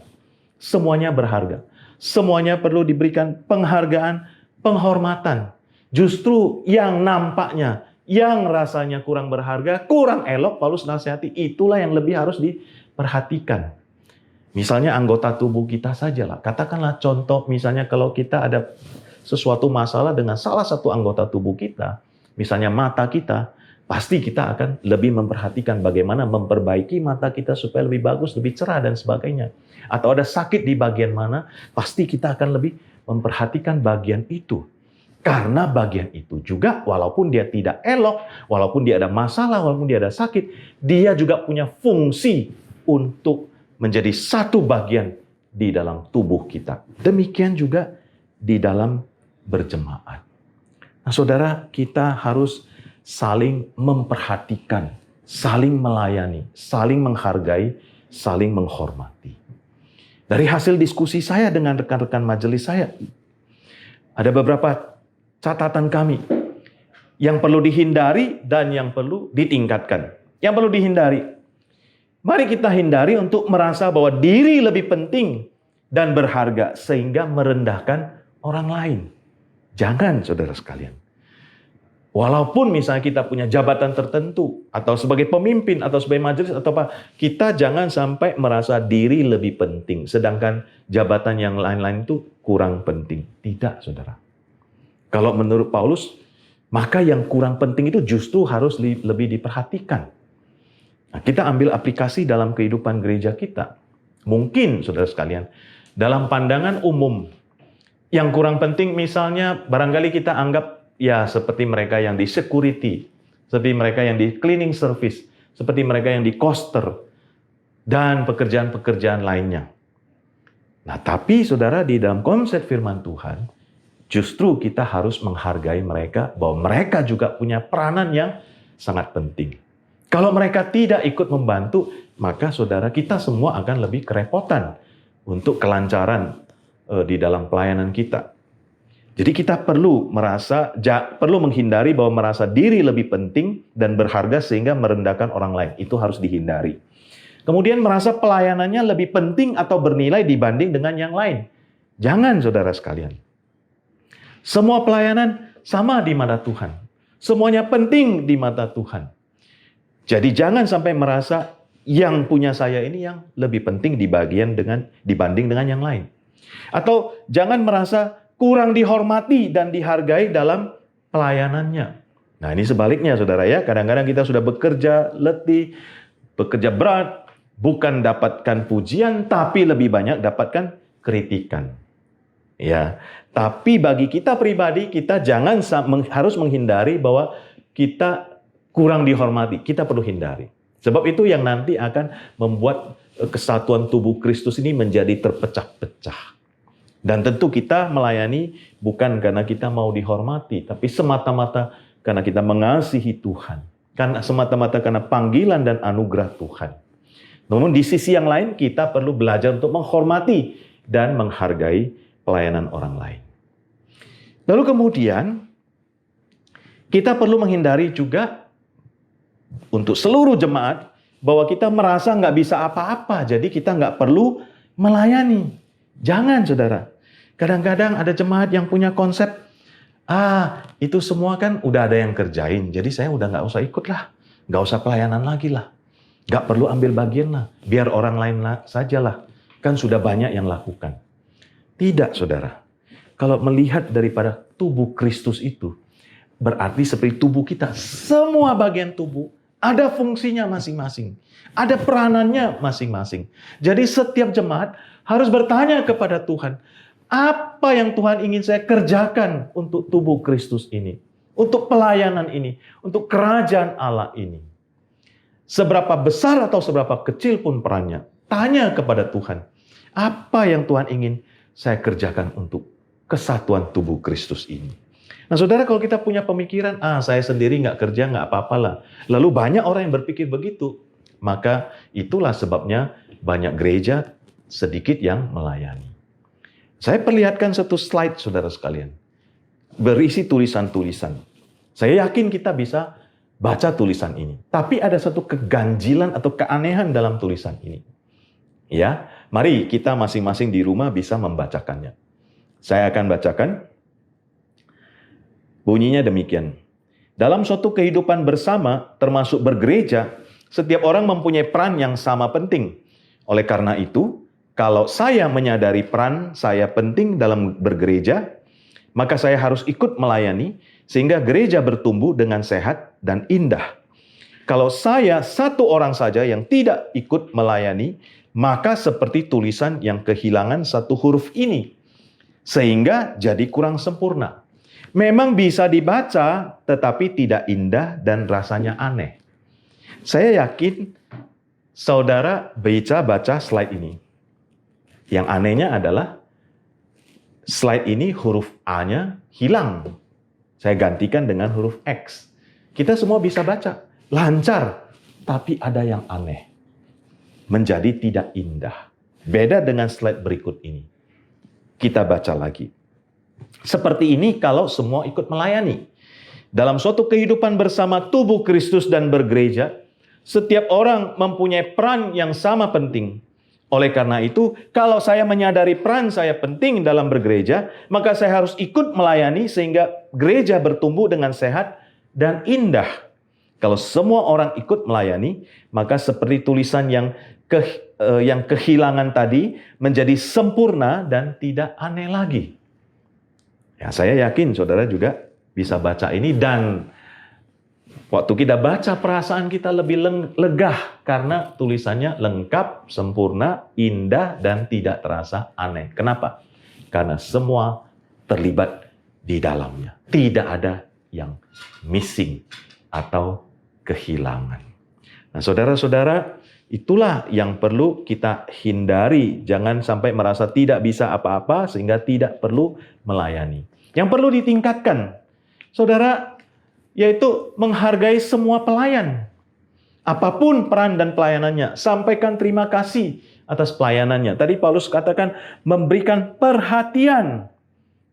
semuanya berharga. Semuanya perlu diberikan penghargaan, penghormatan. Justru yang nampaknya, yang rasanya kurang berharga, kurang elok, Paulus nasihati, itulah yang lebih harus diperhatikan. Misalnya anggota tubuh kita sajalah. Katakanlah contoh, misalnya kalau kita ada sesuatu masalah dengan salah satu anggota tubuh kita, misalnya mata kita, pasti kita akan lebih memperhatikan bagaimana memperbaiki mata kita supaya lebih bagus, lebih cerah dan sebagainya. Atau ada sakit di bagian mana, pasti kita akan lebih memperhatikan bagian itu. Karena bagian itu juga, walaupun dia tidak elok, walaupun dia ada masalah, walaupun dia ada sakit, dia juga punya fungsi untuk menjadi satu bagian di dalam tubuh kita. Demikian juga di dalam berjemaat. Nah, saudara, kita harus saling memperhatikan, saling melayani, saling menghargai, saling menghormati. Dari hasil diskusi saya dengan rekan-rekan majelis saya, ada beberapa catatan kami yang perlu dihindari dan yang perlu ditingkatkan. Yang perlu dihindari, mari kita hindari untuk merasa bahwa diri lebih penting dan berharga sehingga merendahkan orang lain. Jangan, saudara sekalian. Walaupun misalnya kita punya jabatan tertentu, atau sebagai pemimpin, atau sebagai majelis, atau apa, kita jangan sampai merasa diri lebih penting, sedangkan jabatan yang lain-lain itu kurang penting. Tidak, saudara. Kalau menurut Paulus, maka yang kurang penting itu justru harus lebih diperhatikan. Nah, kita ambil aplikasi dalam kehidupan gereja kita. Mungkin, saudara sekalian, dalam pandangan umum, yang kurang penting misalnya barangkali kita anggap ya seperti mereka yang di security, seperti mereka yang di cleaning service, seperti mereka yang di coaster, dan pekerjaan-pekerjaan lainnya. Nah, tapi saudara, di dalam konsep firman Tuhan, justru kita harus menghargai mereka bahwa mereka juga punya peranan yang sangat penting. Kalau mereka tidak ikut membantu, maka saudara, kita semua akan lebih kerepotan untuk kelancaran di dalam pelayanan kita. Jadi kita perlu menghindari bahwa merasa diri lebih penting dan berharga sehingga merendahkan orang lain. Itu harus dihindari. Kemudian merasa pelayanannya lebih penting atau bernilai dibanding dengan yang lain. Jangan, saudara sekalian. Semua pelayanan sama di mata Tuhan. Semuanya penting di mata Tuhan. Jadi jangan sampai merasa yang punya saya ini yang lebih penting dibanding dengan yang lain. Atau jangan merasa kurang dihormati dan dihargai dalam pelayanannya. Nah, ini sebaliknya, saudara ya. Kadang-kadang kita sudah bekerja letih, bekerja berat, bukan dapatkan pujian, tapi lebih banyak dapatkan kritikan. Ya, tapi bagi kita pribadi, kita harus menghindari bahwa kita kurang dihormati. Kita perlu hindari. Sebab itu yang nanti akan membuat kesatuan tubuh Kristus ini menjadi terpecah-pecah. Dan tentu kita melayani bukan karena kita mau dihormati, tapi semata-mata karena kita mengasihi Tuhan. Karena semata-mata karena panggilan dan anugerah Tuhan. Namun di sisi yang lain kita perlu belajar untuk menghormati dan menghargai pelayanan orang lain. Lalu kemudian kita perlu menghindari juga untuk seluruh jemaat bahwa kita merasa nggak bisa apa-apa, jadi kita nggak perlu melayani. Jangan, saudara. Kadang-kadang ada jemaat yang punya konsep, itu semua kan udah ada yang kerjain, jadi saya udah nggak usah ikut lah, nggak usah pelayanan lagi lah, nggak perlu ambil bagian lah, biar orang lain sajalah, kan sudah banyak yang lakukan. Tidak, saudara. Kalau melihat daripada tubuh Kristus itu, berarti seperti tubuh kita, semua bagian tubuh ada fungsinya masing-masing, ada peranannya masing-masing. Jadi setiap jemaat harus bertanya kepada Tuhan, apa yang Tuhan ingin saya kerjakan untuk tubuh Kristus ini, untuk pelayanan ini, untuk kerajaan Allah ini. Seberapa besar atau seberapa kecil pun perannya, tanya kepada Tuhan, apa yang Tuhan ingin saya kerjakan untuk kesatuan tubuh Kristus ini. Nah, saudara, kalau kita punya pemikiran, saya sendiri nggak kerja, nggak apa-apalah. Lalu banyak orang yang berpikir begitu, maka itulah sebabnya banyak gereja sedikit yang melayani. Saya perlihatkan satu slide, saudara sekalian. Berisi tulisan-tulisan. Saya yakin kita bisa baca tulisan ini. Tapi ada satu keganjilan atau keanehan dalam tulisan ini. Ya, mari kita masing-masing di rumah bisa membacakannya. Saya akan bacakan. Bunyinya demikian. Dalam suatu kehidupan bersama, termasuk bergereja, setiap orang mempunyai peran yang sama penting. Oleh karena itu, kalau saya menyadari peran saya penting dalam bergereja, maka saya harus ikut melayani sehingga gereja bertumbuh dengan sehat dan indah. Kalau saya satu orang saja yang tidak ikut melayani, maka seperti tulisan yang kehilangan satu huruf ini, sehingga jadi kurang sempurna. Memang bisa dibaca, tetapi tidak indah dan rasanya aneh. Saya yakin saudara baca slide ini. Yang anehnya adalah slide ini huruf A-nya hilang. Saya gantikan dengan huruf X. Kita semua bisa baca, lancar, tapi ada yang aneh. Menjadi tidak indah. Beda dengan slide berikut ini. Kita baca lagi. Seperti ini kalau semua ikut melayani. Dalam suatu kehidupan bersama tubuh Kristus dan bergereja, setiap orang mempunyai peran yang sama penting. Oleh karena itu, kalau saya menyadari peran saya penting dalam bergereja, maka saya harus ikut melayani sehingga gereja bertumbuh dengan sehat dan indah. Kalau semua orang ikut melayani, maka seperti tulisan yang kehilangan tadi menjadi sempurna dan tidak aneh lagi. Ya, saya yakin saudara juga bisa baca ini, dan waktu kita baca perasaan kita lebih lega karena tulisannya lengkap, sempurna, indah, dan tidak terasa aneh. Kenapa? Karena semua terlibat di dalamnya. Tidak ada yang missing atau kehilangan. Nah, saudara-saudara, itulah yang perlu kita hindari. Jangan sampai merasa tidak bisa apa-apa sehingga tidak perlu melayani. Yang perlu ditingkatkan, saudara, yaitu menghargai semua pelayan. Apapun peran dan pelayanannya, sampaikan terima kasih atas pelayanannya. Tadi Paulus katakan memberikan perhatian.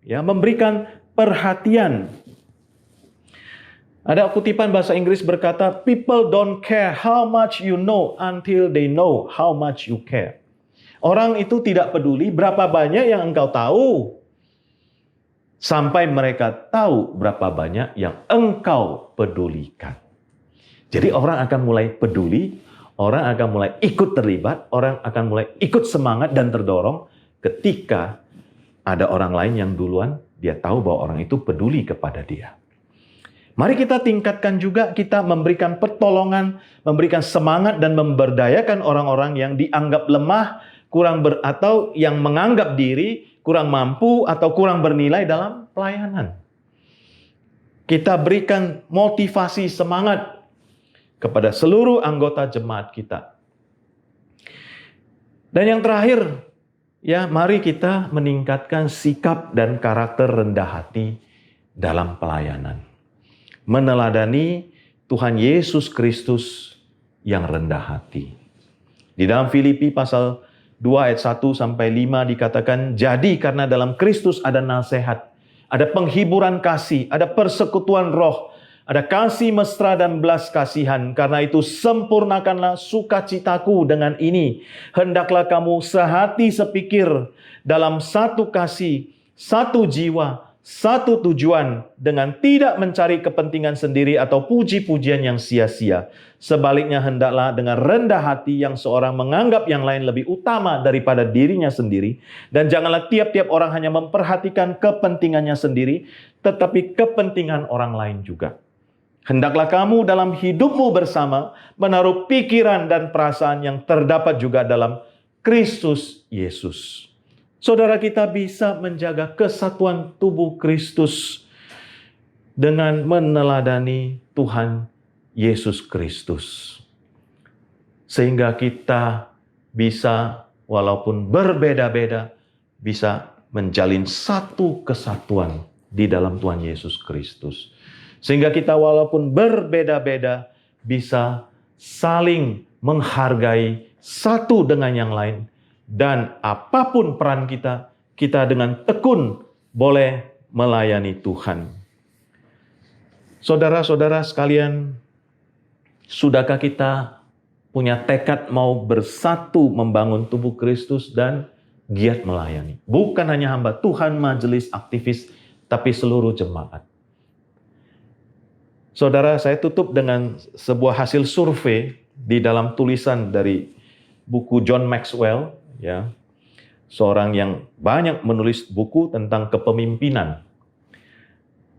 Ya, memberikan perhatian. Ada kutipan bahasa Inggris berkata, people don't care how much you know until they know how much you care. Orang itu tidak peduli berapa banyak yang engkau tahu, sampai mereka tahu berapa banyak yang engkau pedulikan. Jadi orang akan mulai peduli, orang akan mulai ikut terlibat, orang akan mulai ikut semangat dan terdorong ketika ada orang lain yang duluan dia tahu bahwa orang itu peduli kepada dia. Mari kita tingkatkan juga, kita memberikan pertolongan, memberikan semangat dan memberdayakan orang-orang yang dianggap lemah, atau yang menganggap diri kurang mampu atau kurang bernilai dalam pelayanan. Kita berikan motivasi semangat kepada seluruh anggota jemaat kita. Dan yang terakhir, ya, mari kita meningkatkan sikap dan karakter rendah hati dalam pelayanan. Meneladani Tuhan Yesus Kristus yang rendah hati. Di dalam Filipi pasal 2 ayat 1 sampai 5 dikatakan, jadi karena dalam Kristus ada nasihat, ada penghiburan kasih, ada persekutuan roh, ada kasih mesra dan belas kasihan. Karena itu sempurnakanlah sukacitaku dengan ini. Hendaklah kamu sehati sepikir dalam satu kasih, satu jiwa, satu tujuan, dengan tidak mencari kepentingan sendiri atau puji-pujian yang sia-sia. Sebaliknya hendaklah dengan rendah hati yang seorang menganggap yang lain lebih utama daripada dirinya sendiri. Dan janganlah tiap-tiap orang hanya memperhatikan kepentingannya sendiri, tetapi kepentingan orang lain juga. Hendaklah kamu dalam hidupmu bersama menaruh pikiran dan perasaan yang terdapat juga dalam Kristus Yesus. Saudara, kita bisa menjaga kesatuan tubuh Kristus dengan meneladani Tuhan Yesus Kristus. Sehingga kita bisa, walaupun berbeda-beda, bisa menjalin satu kesatuan di dalam Tuhan Yesus Kristus. Sehingga kita walaupun berbeda-beda bisa saling menghargai satu dengan yang lain. Dan apapun peran kita, kita dengan tekun boleh melayani Tuhan. Saudara-saudara sekalian, sudahkah kita punya tekad mau bersatu membangun tubuh Kristus dan giat melayani? Bukan hanya hamba Tuhan, majelis, aktivis, tapi seluruh jemaat. Saudara, saya tutup dengan sebuah hasil survei di dalam tulisan dari buku John Maxwell, ya, seorang yang banyak menulis buku tentang kepemimpinan.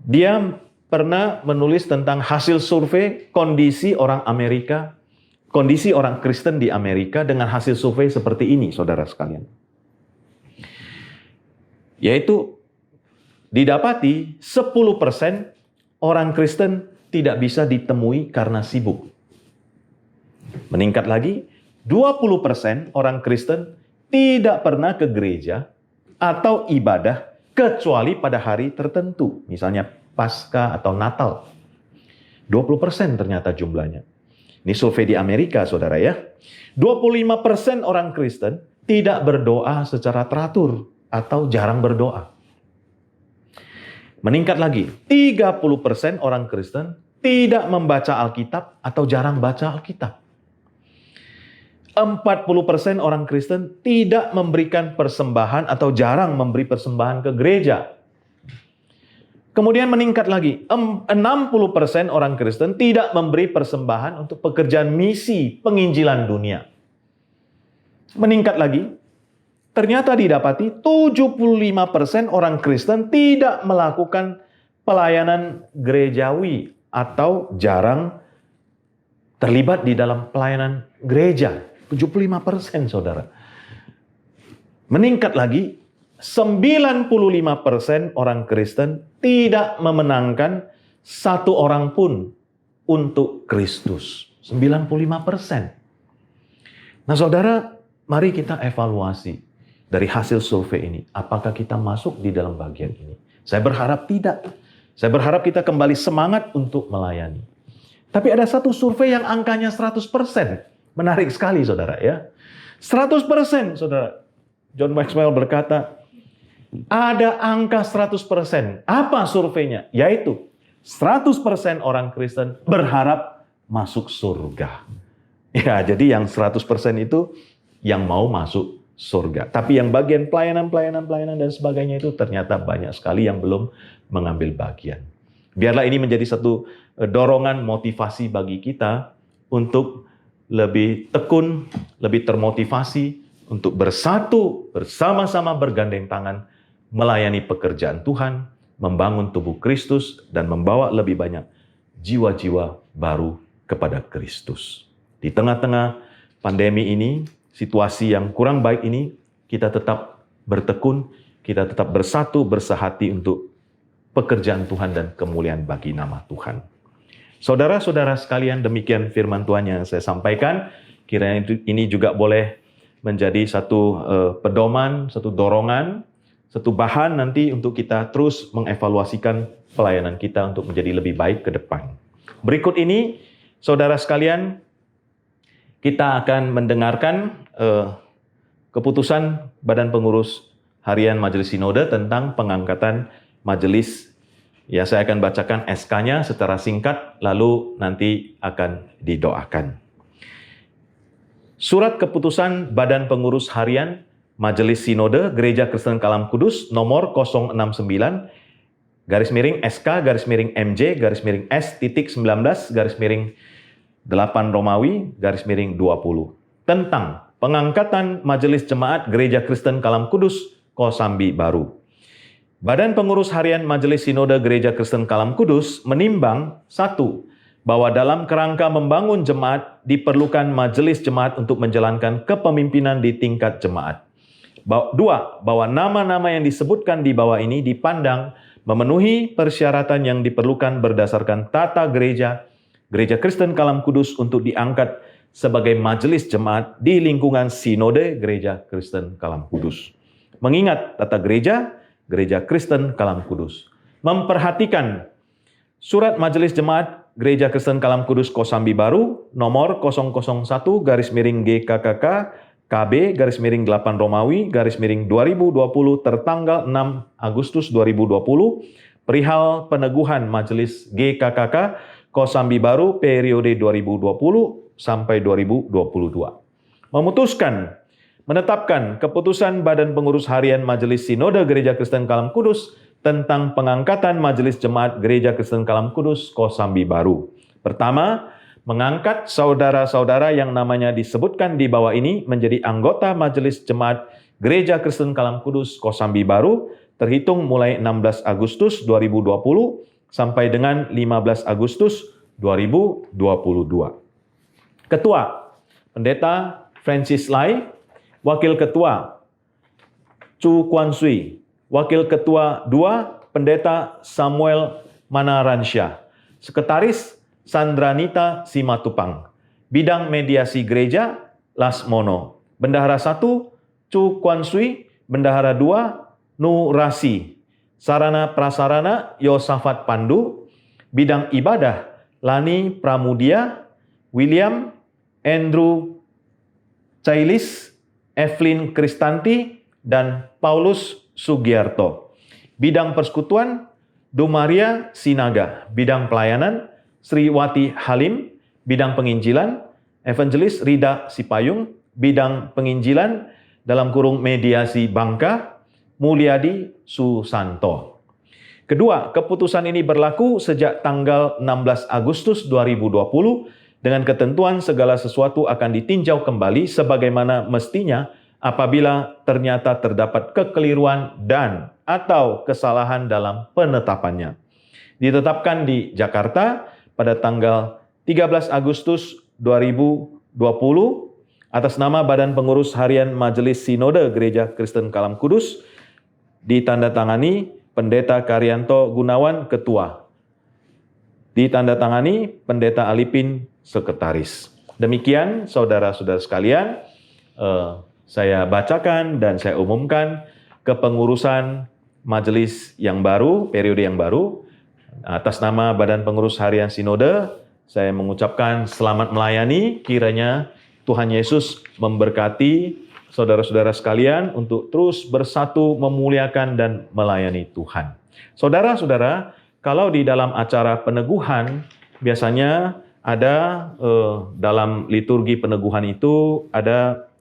Dia pernah menulis tentang hasil survei kondisi orang Amerika, kondisi orang Kristen di Amerika dengan hasil survei seperti ini, saudara sekalian. Yaitu didapati 10% orang Kristen tidak bisa ditemui karena sibuk. Meningkat lagi, 20% orang Kristen tidak pernah ke gereja atau ibadah kecuali pada hari tertentu, misalnya Paskah atau Natal. 20% ternyata jumlahnya. Ini survei di Amerika, saudara ya. 25% orang Kristen tidak berdoa secara teratur atau jarang berdoa. Meningkat lagi, 30% orang Kristen tidak membaca Alkitab atau jarang baca Alkitab. 40% orang Kristen tidak memberikan persembahan atau jarang memberi persembahan ke gereja. Kemudian meningkat lagi, 60% orang Kristen tidak memberi persembahan untuk pekerjaan misi penginjilan dunia. Meningkat lagi, ternyata didapati 75% orang Kristen tidak melakukan pelayanan gerejawi atau jarang terlibat di dalam pelayanan gereja. 75%, saudara. Meningkat lagi, 95% orang Kristen tidak memenangkan satu orang pun untuk Kristus. 95%. Nah, saudara, mari kita evaluasi dari hasil survei ini. Apakah kita masuk di dalam bagian ini? Saya berharap tidak. Saya berharap kita kembali semangat untuk melayani. Tapi ada satu survei yang angkanya 100%. Menarik sekali, saudara, ya. 100%, saudara. John Maxwell berkata, ada angka 100%. Apa surveinya? Yaitu 100% orang Kristen berharap masuk surga. Ya, jadi yang 100% itu yang mau masuk surga. Tapi yang bagian pelayanan dan sebagainya itu ternyata banyak sekali yang belum mengambil bagian. Biarlah ini menjadi satu dorongan motivasi bagi kita untuk lebih tekun, lebih termotivasi untuk bersatu, bersama-sama bergandeng tangan, melayani pekerjaan Tuhan, membangun tubuh Kristus, dan membawa lebih banyak jiwa-jiwa baru kepada Kristus. Di tengah-tengah pandemi ini, situasi yang kurang baik ini, kita tetap bertekun, kita tetap bersatu, bersehati untuk pekerjaan Tuhan dan kemuliaan bagi nama Tuhan. Saudara-saudara sekalian, demikian firman Tuhan yang saya sampaikan. Kiranya ini juga boleh menjadi satu pedoman, satu dorongan, satu bahan nanti untuk kita terus mengevaluasikan pelayanan kita untuk menjadi lebih baik ke depan. Berikut ini, saudara sekalian, kita akan mendengarkan keputusan Badan Pengurus Harian Majelis Sinode tentang pengangkatan majelis. Ya, saya akan bacakan SK-nya secara singkat, lalu nanti akan didoakan. Surat Keputusan Badan Pengurus Harian Majelis Sinode Gereja Kristen Kalam Kudus nomor 069 /MJ-S-19/8 tentang pengangkatan Majelis Jemaat Gereja Kristen Kalam Kudus Kosambi Baru. Badan Pengurus Harian Majelis Sinode Gereja Kristen Kalam Kudus menimbang 1. Bahwa dalam kerangka membangun jemaat diperlukan majelis jemaat untuk menjalankan kepemimpinan di tingkat jemaat. 2. Bahwa nama-nama yang disebutkan di bawah ini dipandang memenuhi persyaratan yang diperlukan berdasarkan tata gereja Kristen Kalam Kudus untuk diangkat sebagai majelis jemaat di lingkungan Sinode Gereja Kristen Kalam Kudus. Mengingat tata gereja Kristen Kalam Kudus. Memperhatikan Surat Majelis Jemaat Gereja Kristen Kalam Kudus Kosambi Baru nomor 001/GKKK KB/8 Romawi /2020 tertanggal 6 Agustus 2020 perihal peneguhan Majelis GKKK Kosambi Baru periode 2020 sampai 2022. Memutuskan menetapkan keputusan Badan Pengurus Harian Majelis Sinode Gereja Kristen Kalam Kudus tentang pengangkatan Majelis Jemaat Gereja Kristen Kalam Kudus Kosambi Baru. Pertama, mengangkat saudara-saudara yang namanya disebutkan di bawah ini menjadi anggota Majelis Jemaat Gereja Kristen Kalam Kudus Kosambi Baru terhitung mulai 16 Agustus 2020 sampai dengan 15 Agustus 2022. Ketua, Pendeta Francis Lai. Wakil Ketua, Chu Kwan Sui. Wakil Ketua 2, Pendeta Samuel Manaransya. Sekretaris, Sandranita Simatupang. Bidang Mediasi Gereja, Lasmono. Bendahara 1, Chu Kwan Sui. Bendahara 2, Nu Rasi. Sarana Prasarana, Yosafat Pandu. Bidang Ibadah, Lani Pramudia. William, Andrew Cailis, Evelyn Kristanti, dan Paulus Sugiarto. Bidang Persekutuan, Dumaria Sinaga. Bidang Pelayanan, Sriwati Halim. Bidang Penginjilan, Evangelis Rida Sipayung. bidang penginjilan dalam kurung mediasi Bangka, Mulyadi Susanto. Kedua, keputusan ini berlaku sejak tanggal 16 Agustus 2020 dengan ketentuan segala sesuatu akan ditinjau kembali sebagaimana mestinya apabila ternyata terdapat kekeliruan dan atau kesalahan dalam penetapannya. Ditetapkan di Jakarta pada tanggal 13 Agustus 2020 atas nama Badan Pengurus Harian Majelis Sinode Gereja Kristen Kalam Kudus, ditandatangani Pendeta Karyanto Gunawan, Ketua. Ditandatangani Pendeta Alipin, Sekretaris. Demikian saudara-saudara sekalian, saya bacakan dan saya umumkan kepengurusan majelis yang baru, periode yang baru. Atas nama Badan Pengurus Harian Sinode, saya mengucapkan selamat melayani, kiranya Tuhan Yesus memberkati saudara-saudara sekalian untuk terus bersatu memuliakan dan melayani Tuhan. Saudara-saudara, kalau di dalam acara peneguhan, biasanya ada dalam liturgi peneguhan itu ada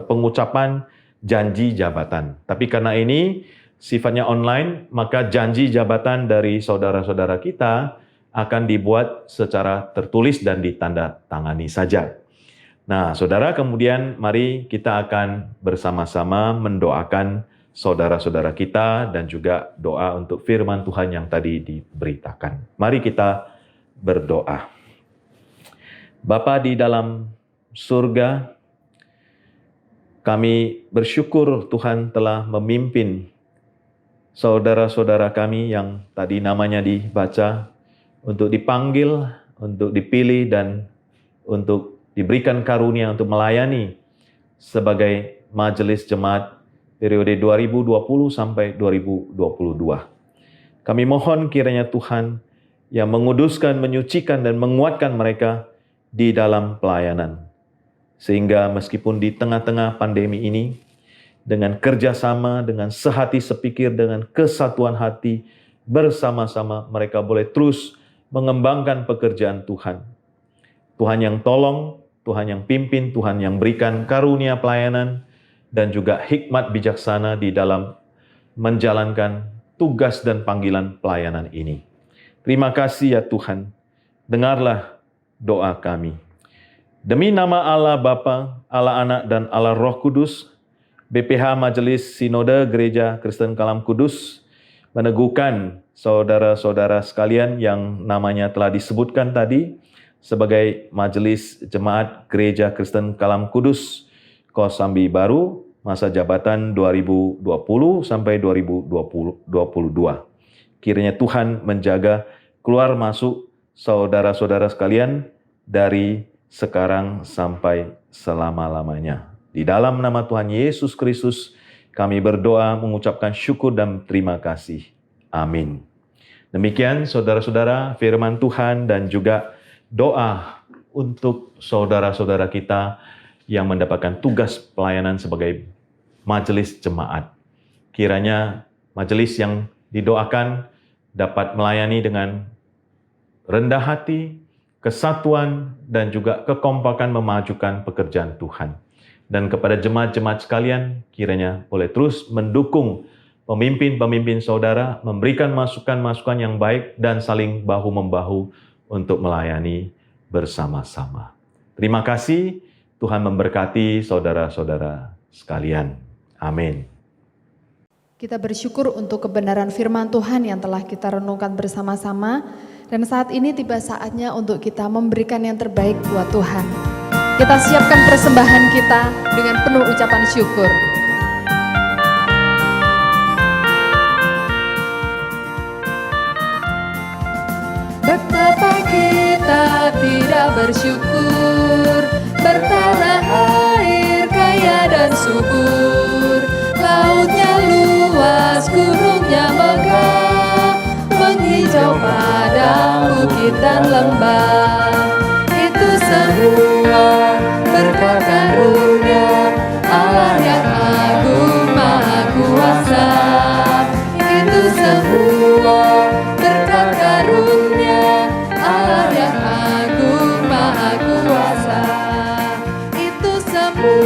pengucapan janji jabatan. Tapi karena ini sifatnya online, maka janji jabatan dari saudara-saudara kita akan dibuat secara tertulis dan ditandatangani saja. Nah, saudara, kemudian mari kita akan bersama-sama mendoakan saudara-saudara kita dan juga doa untuk firman Tuhan yang tadi diberitakan. Mari kita berdoa. Bapa di dalam surga, kami bersyukur Tuhan telah memimpin saudara-saudara kami yang tadi namanya dibaca untuk dipanggil, untuk dipilih, dan untuk diberikan karunia untuk melayani sebagai majelis jemaat periode 2020 sampai 2022. Kami mohon kiranya Tuhan yang menguduskan, menyucikan, dan menguatkan mereka di dalam pelayanan. Sehingga meskipun di tengah-tengah pandemi ini, dengan kerjasama, dengan sehati sepikir, dengan kesatuan hati, bersama-sama mereka boleh terus mengembangkan pekerjaan Tuhan. Tuhan yang tolong, Tuhan yang pimpin, Tuhan yang berikan karunia pelayanan, dan juga hikmat bijaksana di dalam menjalankan tugas dan panggilan pelayanan ini. Terima kasih ya Tuhan, dengarlah doa kami. Demi nama Allah Bapa, Allah Anak, dan Allah Roh Kudus, BPH Majelis Sinode Gereja Kristen Kalam Kudus meneguhkan saudara-saudara sekalian yang namanya telah disebutkan tadi sebagai Majelis Jemaat Gereja Kristen Kalam Kudus Kosambi Baru masa jabatan 2020 sampai 2022. Kiranya Tuhan menjaga keluar masuk saudara-saudara sekalian dari sekarang sampai selama-lamanya. Di dalam nama Tuhan Yesus Kristus, kami berdoa mengucapkan syukur dan terima kasih. Amin. Demikian saudara-saudara firman Tuhan dan juga doa untuk saudara-saudara kita yang mendapatkan tugas pelayanan sebagai majelis jemaat. Kiranya majelis yang didoakan dapat melayani dengan rendah hati, kesatuan, dan juga kekompakan memajukan pekerjaan Tuhan. Dan kepada jemaat-jemaat sekalian, kiranya boleh terus mendukung pemimpin-pemimpin saudara, memberikan masukan-masukan yang baik, dan saling bahu-membahu untuk melayani bersama-sama. Terima kasih, Tuhan memberkati saudara-saudara sekalian. Amin. Kita bersyukur untuk kebenaran firman Tuhan yang telah kita renungkan bersama-sama. Dan saat ini tiba saatnya untuk kita memberikan yang terbaik buat Tuhan. Kita siapkan persembahan kita dengan penuh ucapan syukur. Betapa kita tidak bersyukur, bertanah air kaya dan subur, lautnya luas, gunungnya megah, menghijau padang bukit dan lembah. Itu semua berkat karunia Allah yang agung maha kuasa. Itu semua berkat karunia Allah yang agung maha kuasa. Itu semua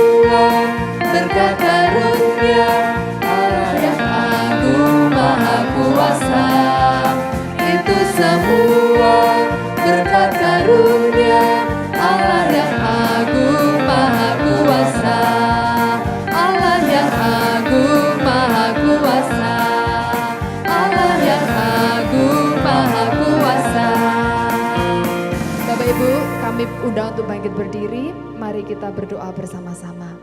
undang untuk bangkit berdiri, mari kita berdoa bersama-sama.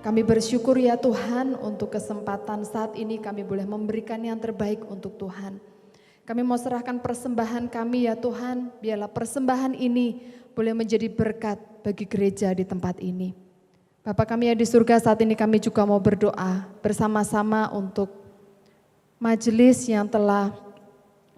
Kami bersyukur ya Tuhan untuk kesempatan saat ini kami boleh memberikan yang terbaik untuk Tuhan. Kami mau serahkan persembahan kami ya Tuhan, biarlah persembahan ini boleh menjadi berkat bagi gereja di tempat ini. Bapa kami yang di surga, saat ini kami juga mau berdoa bersama-sama untuk majelis yang telah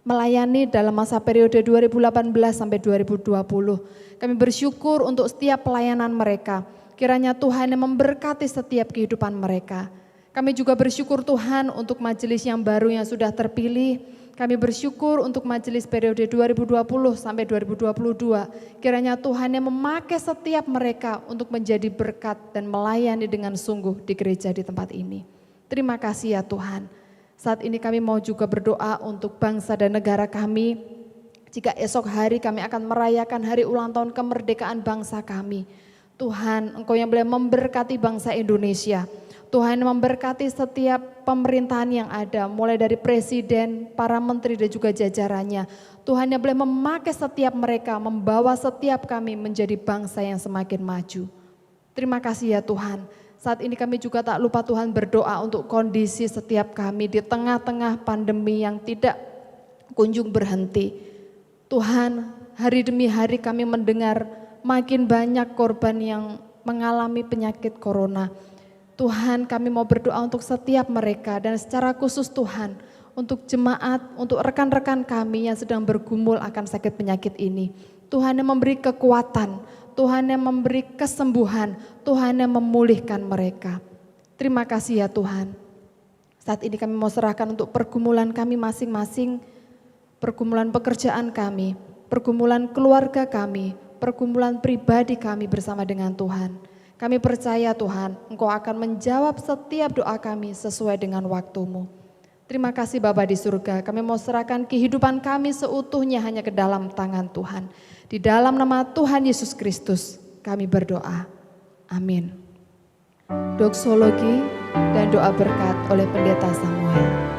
melayani dalam masa periode 2018 sampai 2020. Kami bersyukur untuk setiap pelayanan mereka. Kiranya Tuhan yang memberkati setiap kehidupan mereka. Kami juga bersyukur Tuhan untuk majelis yang baru yang sudah terpilih. Kami bersyukur untuk majelis periode 2020 sampai 2022. Kiranya Tuhan yang memakai setiap mereka untuk menjadi berkat dan melayani dengan sungguh di gereja di tempat ini. Terima kasih ya Tuhan. Saat ini kami mau juga berdoa untuk bangsa dan negara kami. Jika esok hari kami akan merayakan hari ulang tahun kemerdekaan bangsa kami. Tuhan, Engkau yang boleh memberkati bangsa Indonesia. Tuhan memberkati setiap pemerintahan yang ada, mulai dari presiden, para menteri dan juga jajarannya. Tuhan yang boleh memakai setiap mereka, membawa setiap kami menjadi bangsa yang semakin maju. Terima kasih ya Tuhan. Saat ini kami juga tak lupa Tuhan berdoa untuk kondisi setiap kami di tengah-tengah pandemi yang tidak kunjung berhenti. Tuhan, hari demi hari kami mendengar makin banyak korban yang mengalami penyakit corona. Tuhan, kami mau berdoa untuk setiap mereka dan secara khusus Tuhan untuk jemaat, untuk rekan-rekan kami yang sedang bergumul akan sakit penyakit ini. Tuhan yang memberi kekuatan, Tuhan yang memberi kesembuhan, Tuhan yang memulihkan mereka. Terima kasih ya Tuhan. Saat ini kami mau serahkan untuk pergumulan kami masing-masing, pergumulan pekerjaan kami, pergumulan keluarga kami, pergumulan pribadi kami bersama dengan Tuhan. Kami percaya Tuhan, Engkau akan menjawab setiap doa kami sesuai dengan waktu-Mu. Terima kasih Bapa di surga, kami mau serahkan kehidupan kami seutuhnya hanya ke dalam tangan Tuhan. Di dalam nama Tuhan Yesus Kristus kami berdoa. Amin. Doksologi dan doa berkat oleh Pendeta Samuel.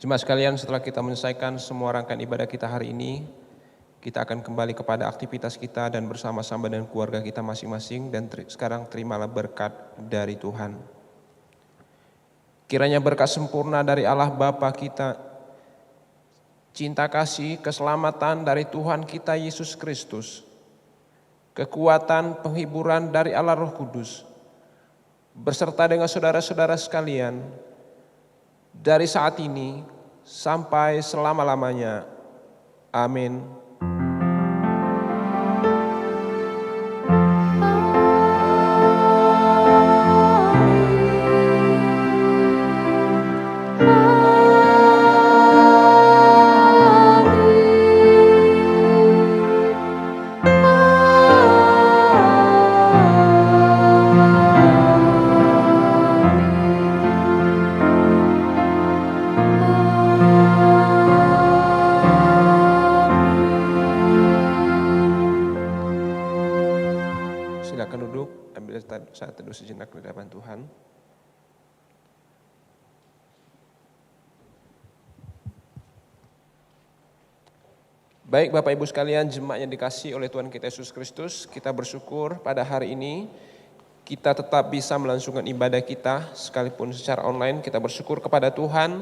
Jemaat sekalian, setelah kita menyelesaikan semua rangkaian ibadah kita hari ini, kita akan kembali kepada aktivitas kita dan bersama-sama dengan keluarga kita masing-masing, dan sekarang terimalah berkat dari Tuhan. Kiranya berkat sempurna dari Allah Bapa kita, cinta kasih, keselamatan dari Tuhan kita Yesus Kristus, kekuatan penghiburan dari Allah Roh Kudus, beserta dengan saudara-saudara sekalian, dari saat ini sampai selama-lamanya. Amin. Saat teduh sejenak di hadapan Tuhan. Baik Bapak Ibu sekalian, jemaat yang dikasihi oleh Tuhan kita Yesus Kristus, kita bersyukur pada hari ini kita tetap bisa melangsungkan ibadah kita sekalipun secara online. Kita bersyukur kepada Tuhan.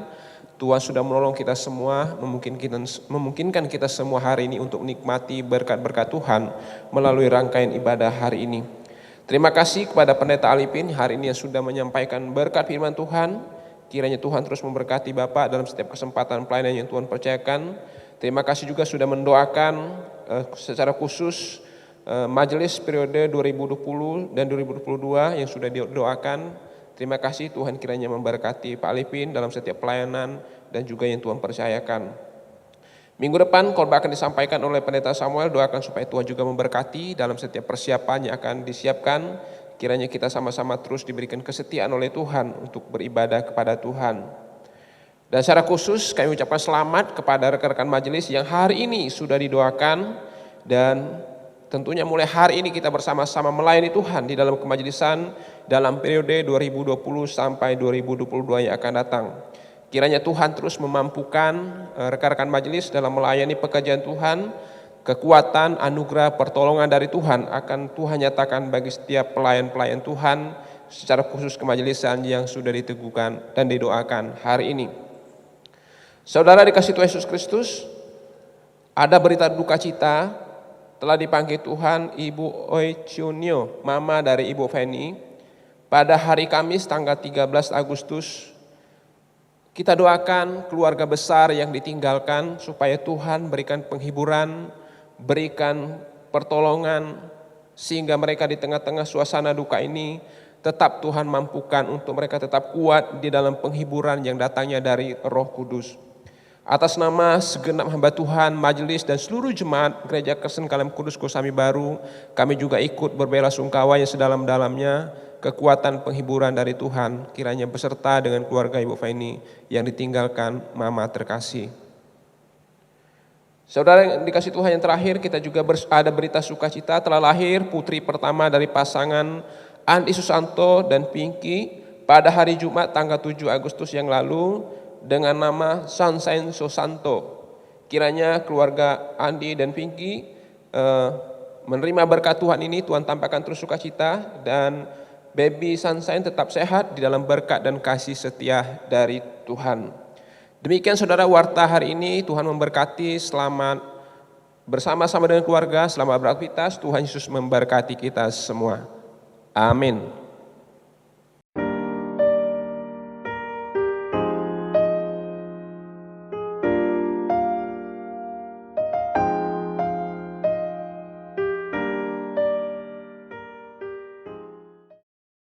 Tuhan sudah menolong kita semua, memungkinkan kita semua hari ini untuk menikmati berkat-berkat Tuhan melalui rangkaian ibadah hari ini. Terima kasih kepada Pendeta Alipin hari ini yang sudah menyampaikan berkat firman Tuhan. Kiranya Tuhan terus memberkati Bapak dalam setiap kesempatan pelayanan yang Tuhan percayakan. Terima kasih juga sudah mendoakan secara khusus majelis periode 2020 dan 2022 yang sudah didoakan. Terima kasih, Tuhan kiranya memberkati Pak Alipin dalam setiap pelayanan dan juga yang Tuhan percayakan. Minggu depan khotbah akan disampaikan oleh Pendeta Samuel. Doakan supaya Tuhan juga memberkati dalam setiap persiapan yang akan disiapkan. Kiranya kita sama-sama terus diberikan kesetiaan oleh Tuhan untuk beribadah kepada Tuhan. Dan secara khusus kami ucapkan selamat kepada rekan-rekan majelis yang hari ini sudah didoakan. Dan tentunya mulai hari ini kita bersama-sama melayani Tuhan di dalam kemajelisan dalam periode 2020 sampai 2022 yang akan datang. Kiranya Tuhan terus memampukan rekan-rekan majelis dalam melayani pekerjaan Tuhan. Kekuatan, anugerah, pertolongan dari Tuhan akan Tuhan nyatakan bagi setiap pelayan-pelayan Tuhan, secara khusus kemajelisan yang sudah diteguhkan dan didoakan hari ini. Saudara dikasih Tuhan Yesus Kristus, ada berita duka cita, telah dipanggil Tuhan Ibu Oi Chunyo, mama dari Ibu Feni, pada hari Kamis tanggal 13 Agustus. Kita doakan keluarga besar yang ditinggalkan supaya Tuhan berikan penghiburan, berikan pertolongan, sehingga mereka di tengah-tengah suasana duka ini tetap Tuhan mampukan untuk mereka tetap kuat di dalam penghiburan yang datangnya dari Roh Kudus. Atas nama segenap hamba Tuhan, majelis dan seluruh jemaat Gereja Kristen Kalem Kudus Kosambi Baru, kami juga ikut berbelasungkawa yang sedalam-dalamnya. Kekuatan penghiburan dari Tuhan kiranya beserta dengan keluarga Ibu Feni yang ditinggalkan mama terkasih. Saudara yang dikasih Tuhan, yang terakhir kita juga ada berita sukacita, telah lahir putri pertama dari pasangan Andi Susanto dan Pinky pada hari Jumat tanggal 7 Agustus yang lalu dengan nama Sunshine Susanto. Kiranya keluarga Andi dan Pinky menerima berkat Tuhan ini, Tuhan tampakkan terus sukacita, dan baby Sunshine tetap sehat di dalam berkat dan kasih setia dari Tuhan. Demikian saudara warta hari ini, Tuhan memberkati, selamat bersama-sama dengan keluarga, selamat beraktivitas, Tuhan Yesus memberkati kita semua. Amin.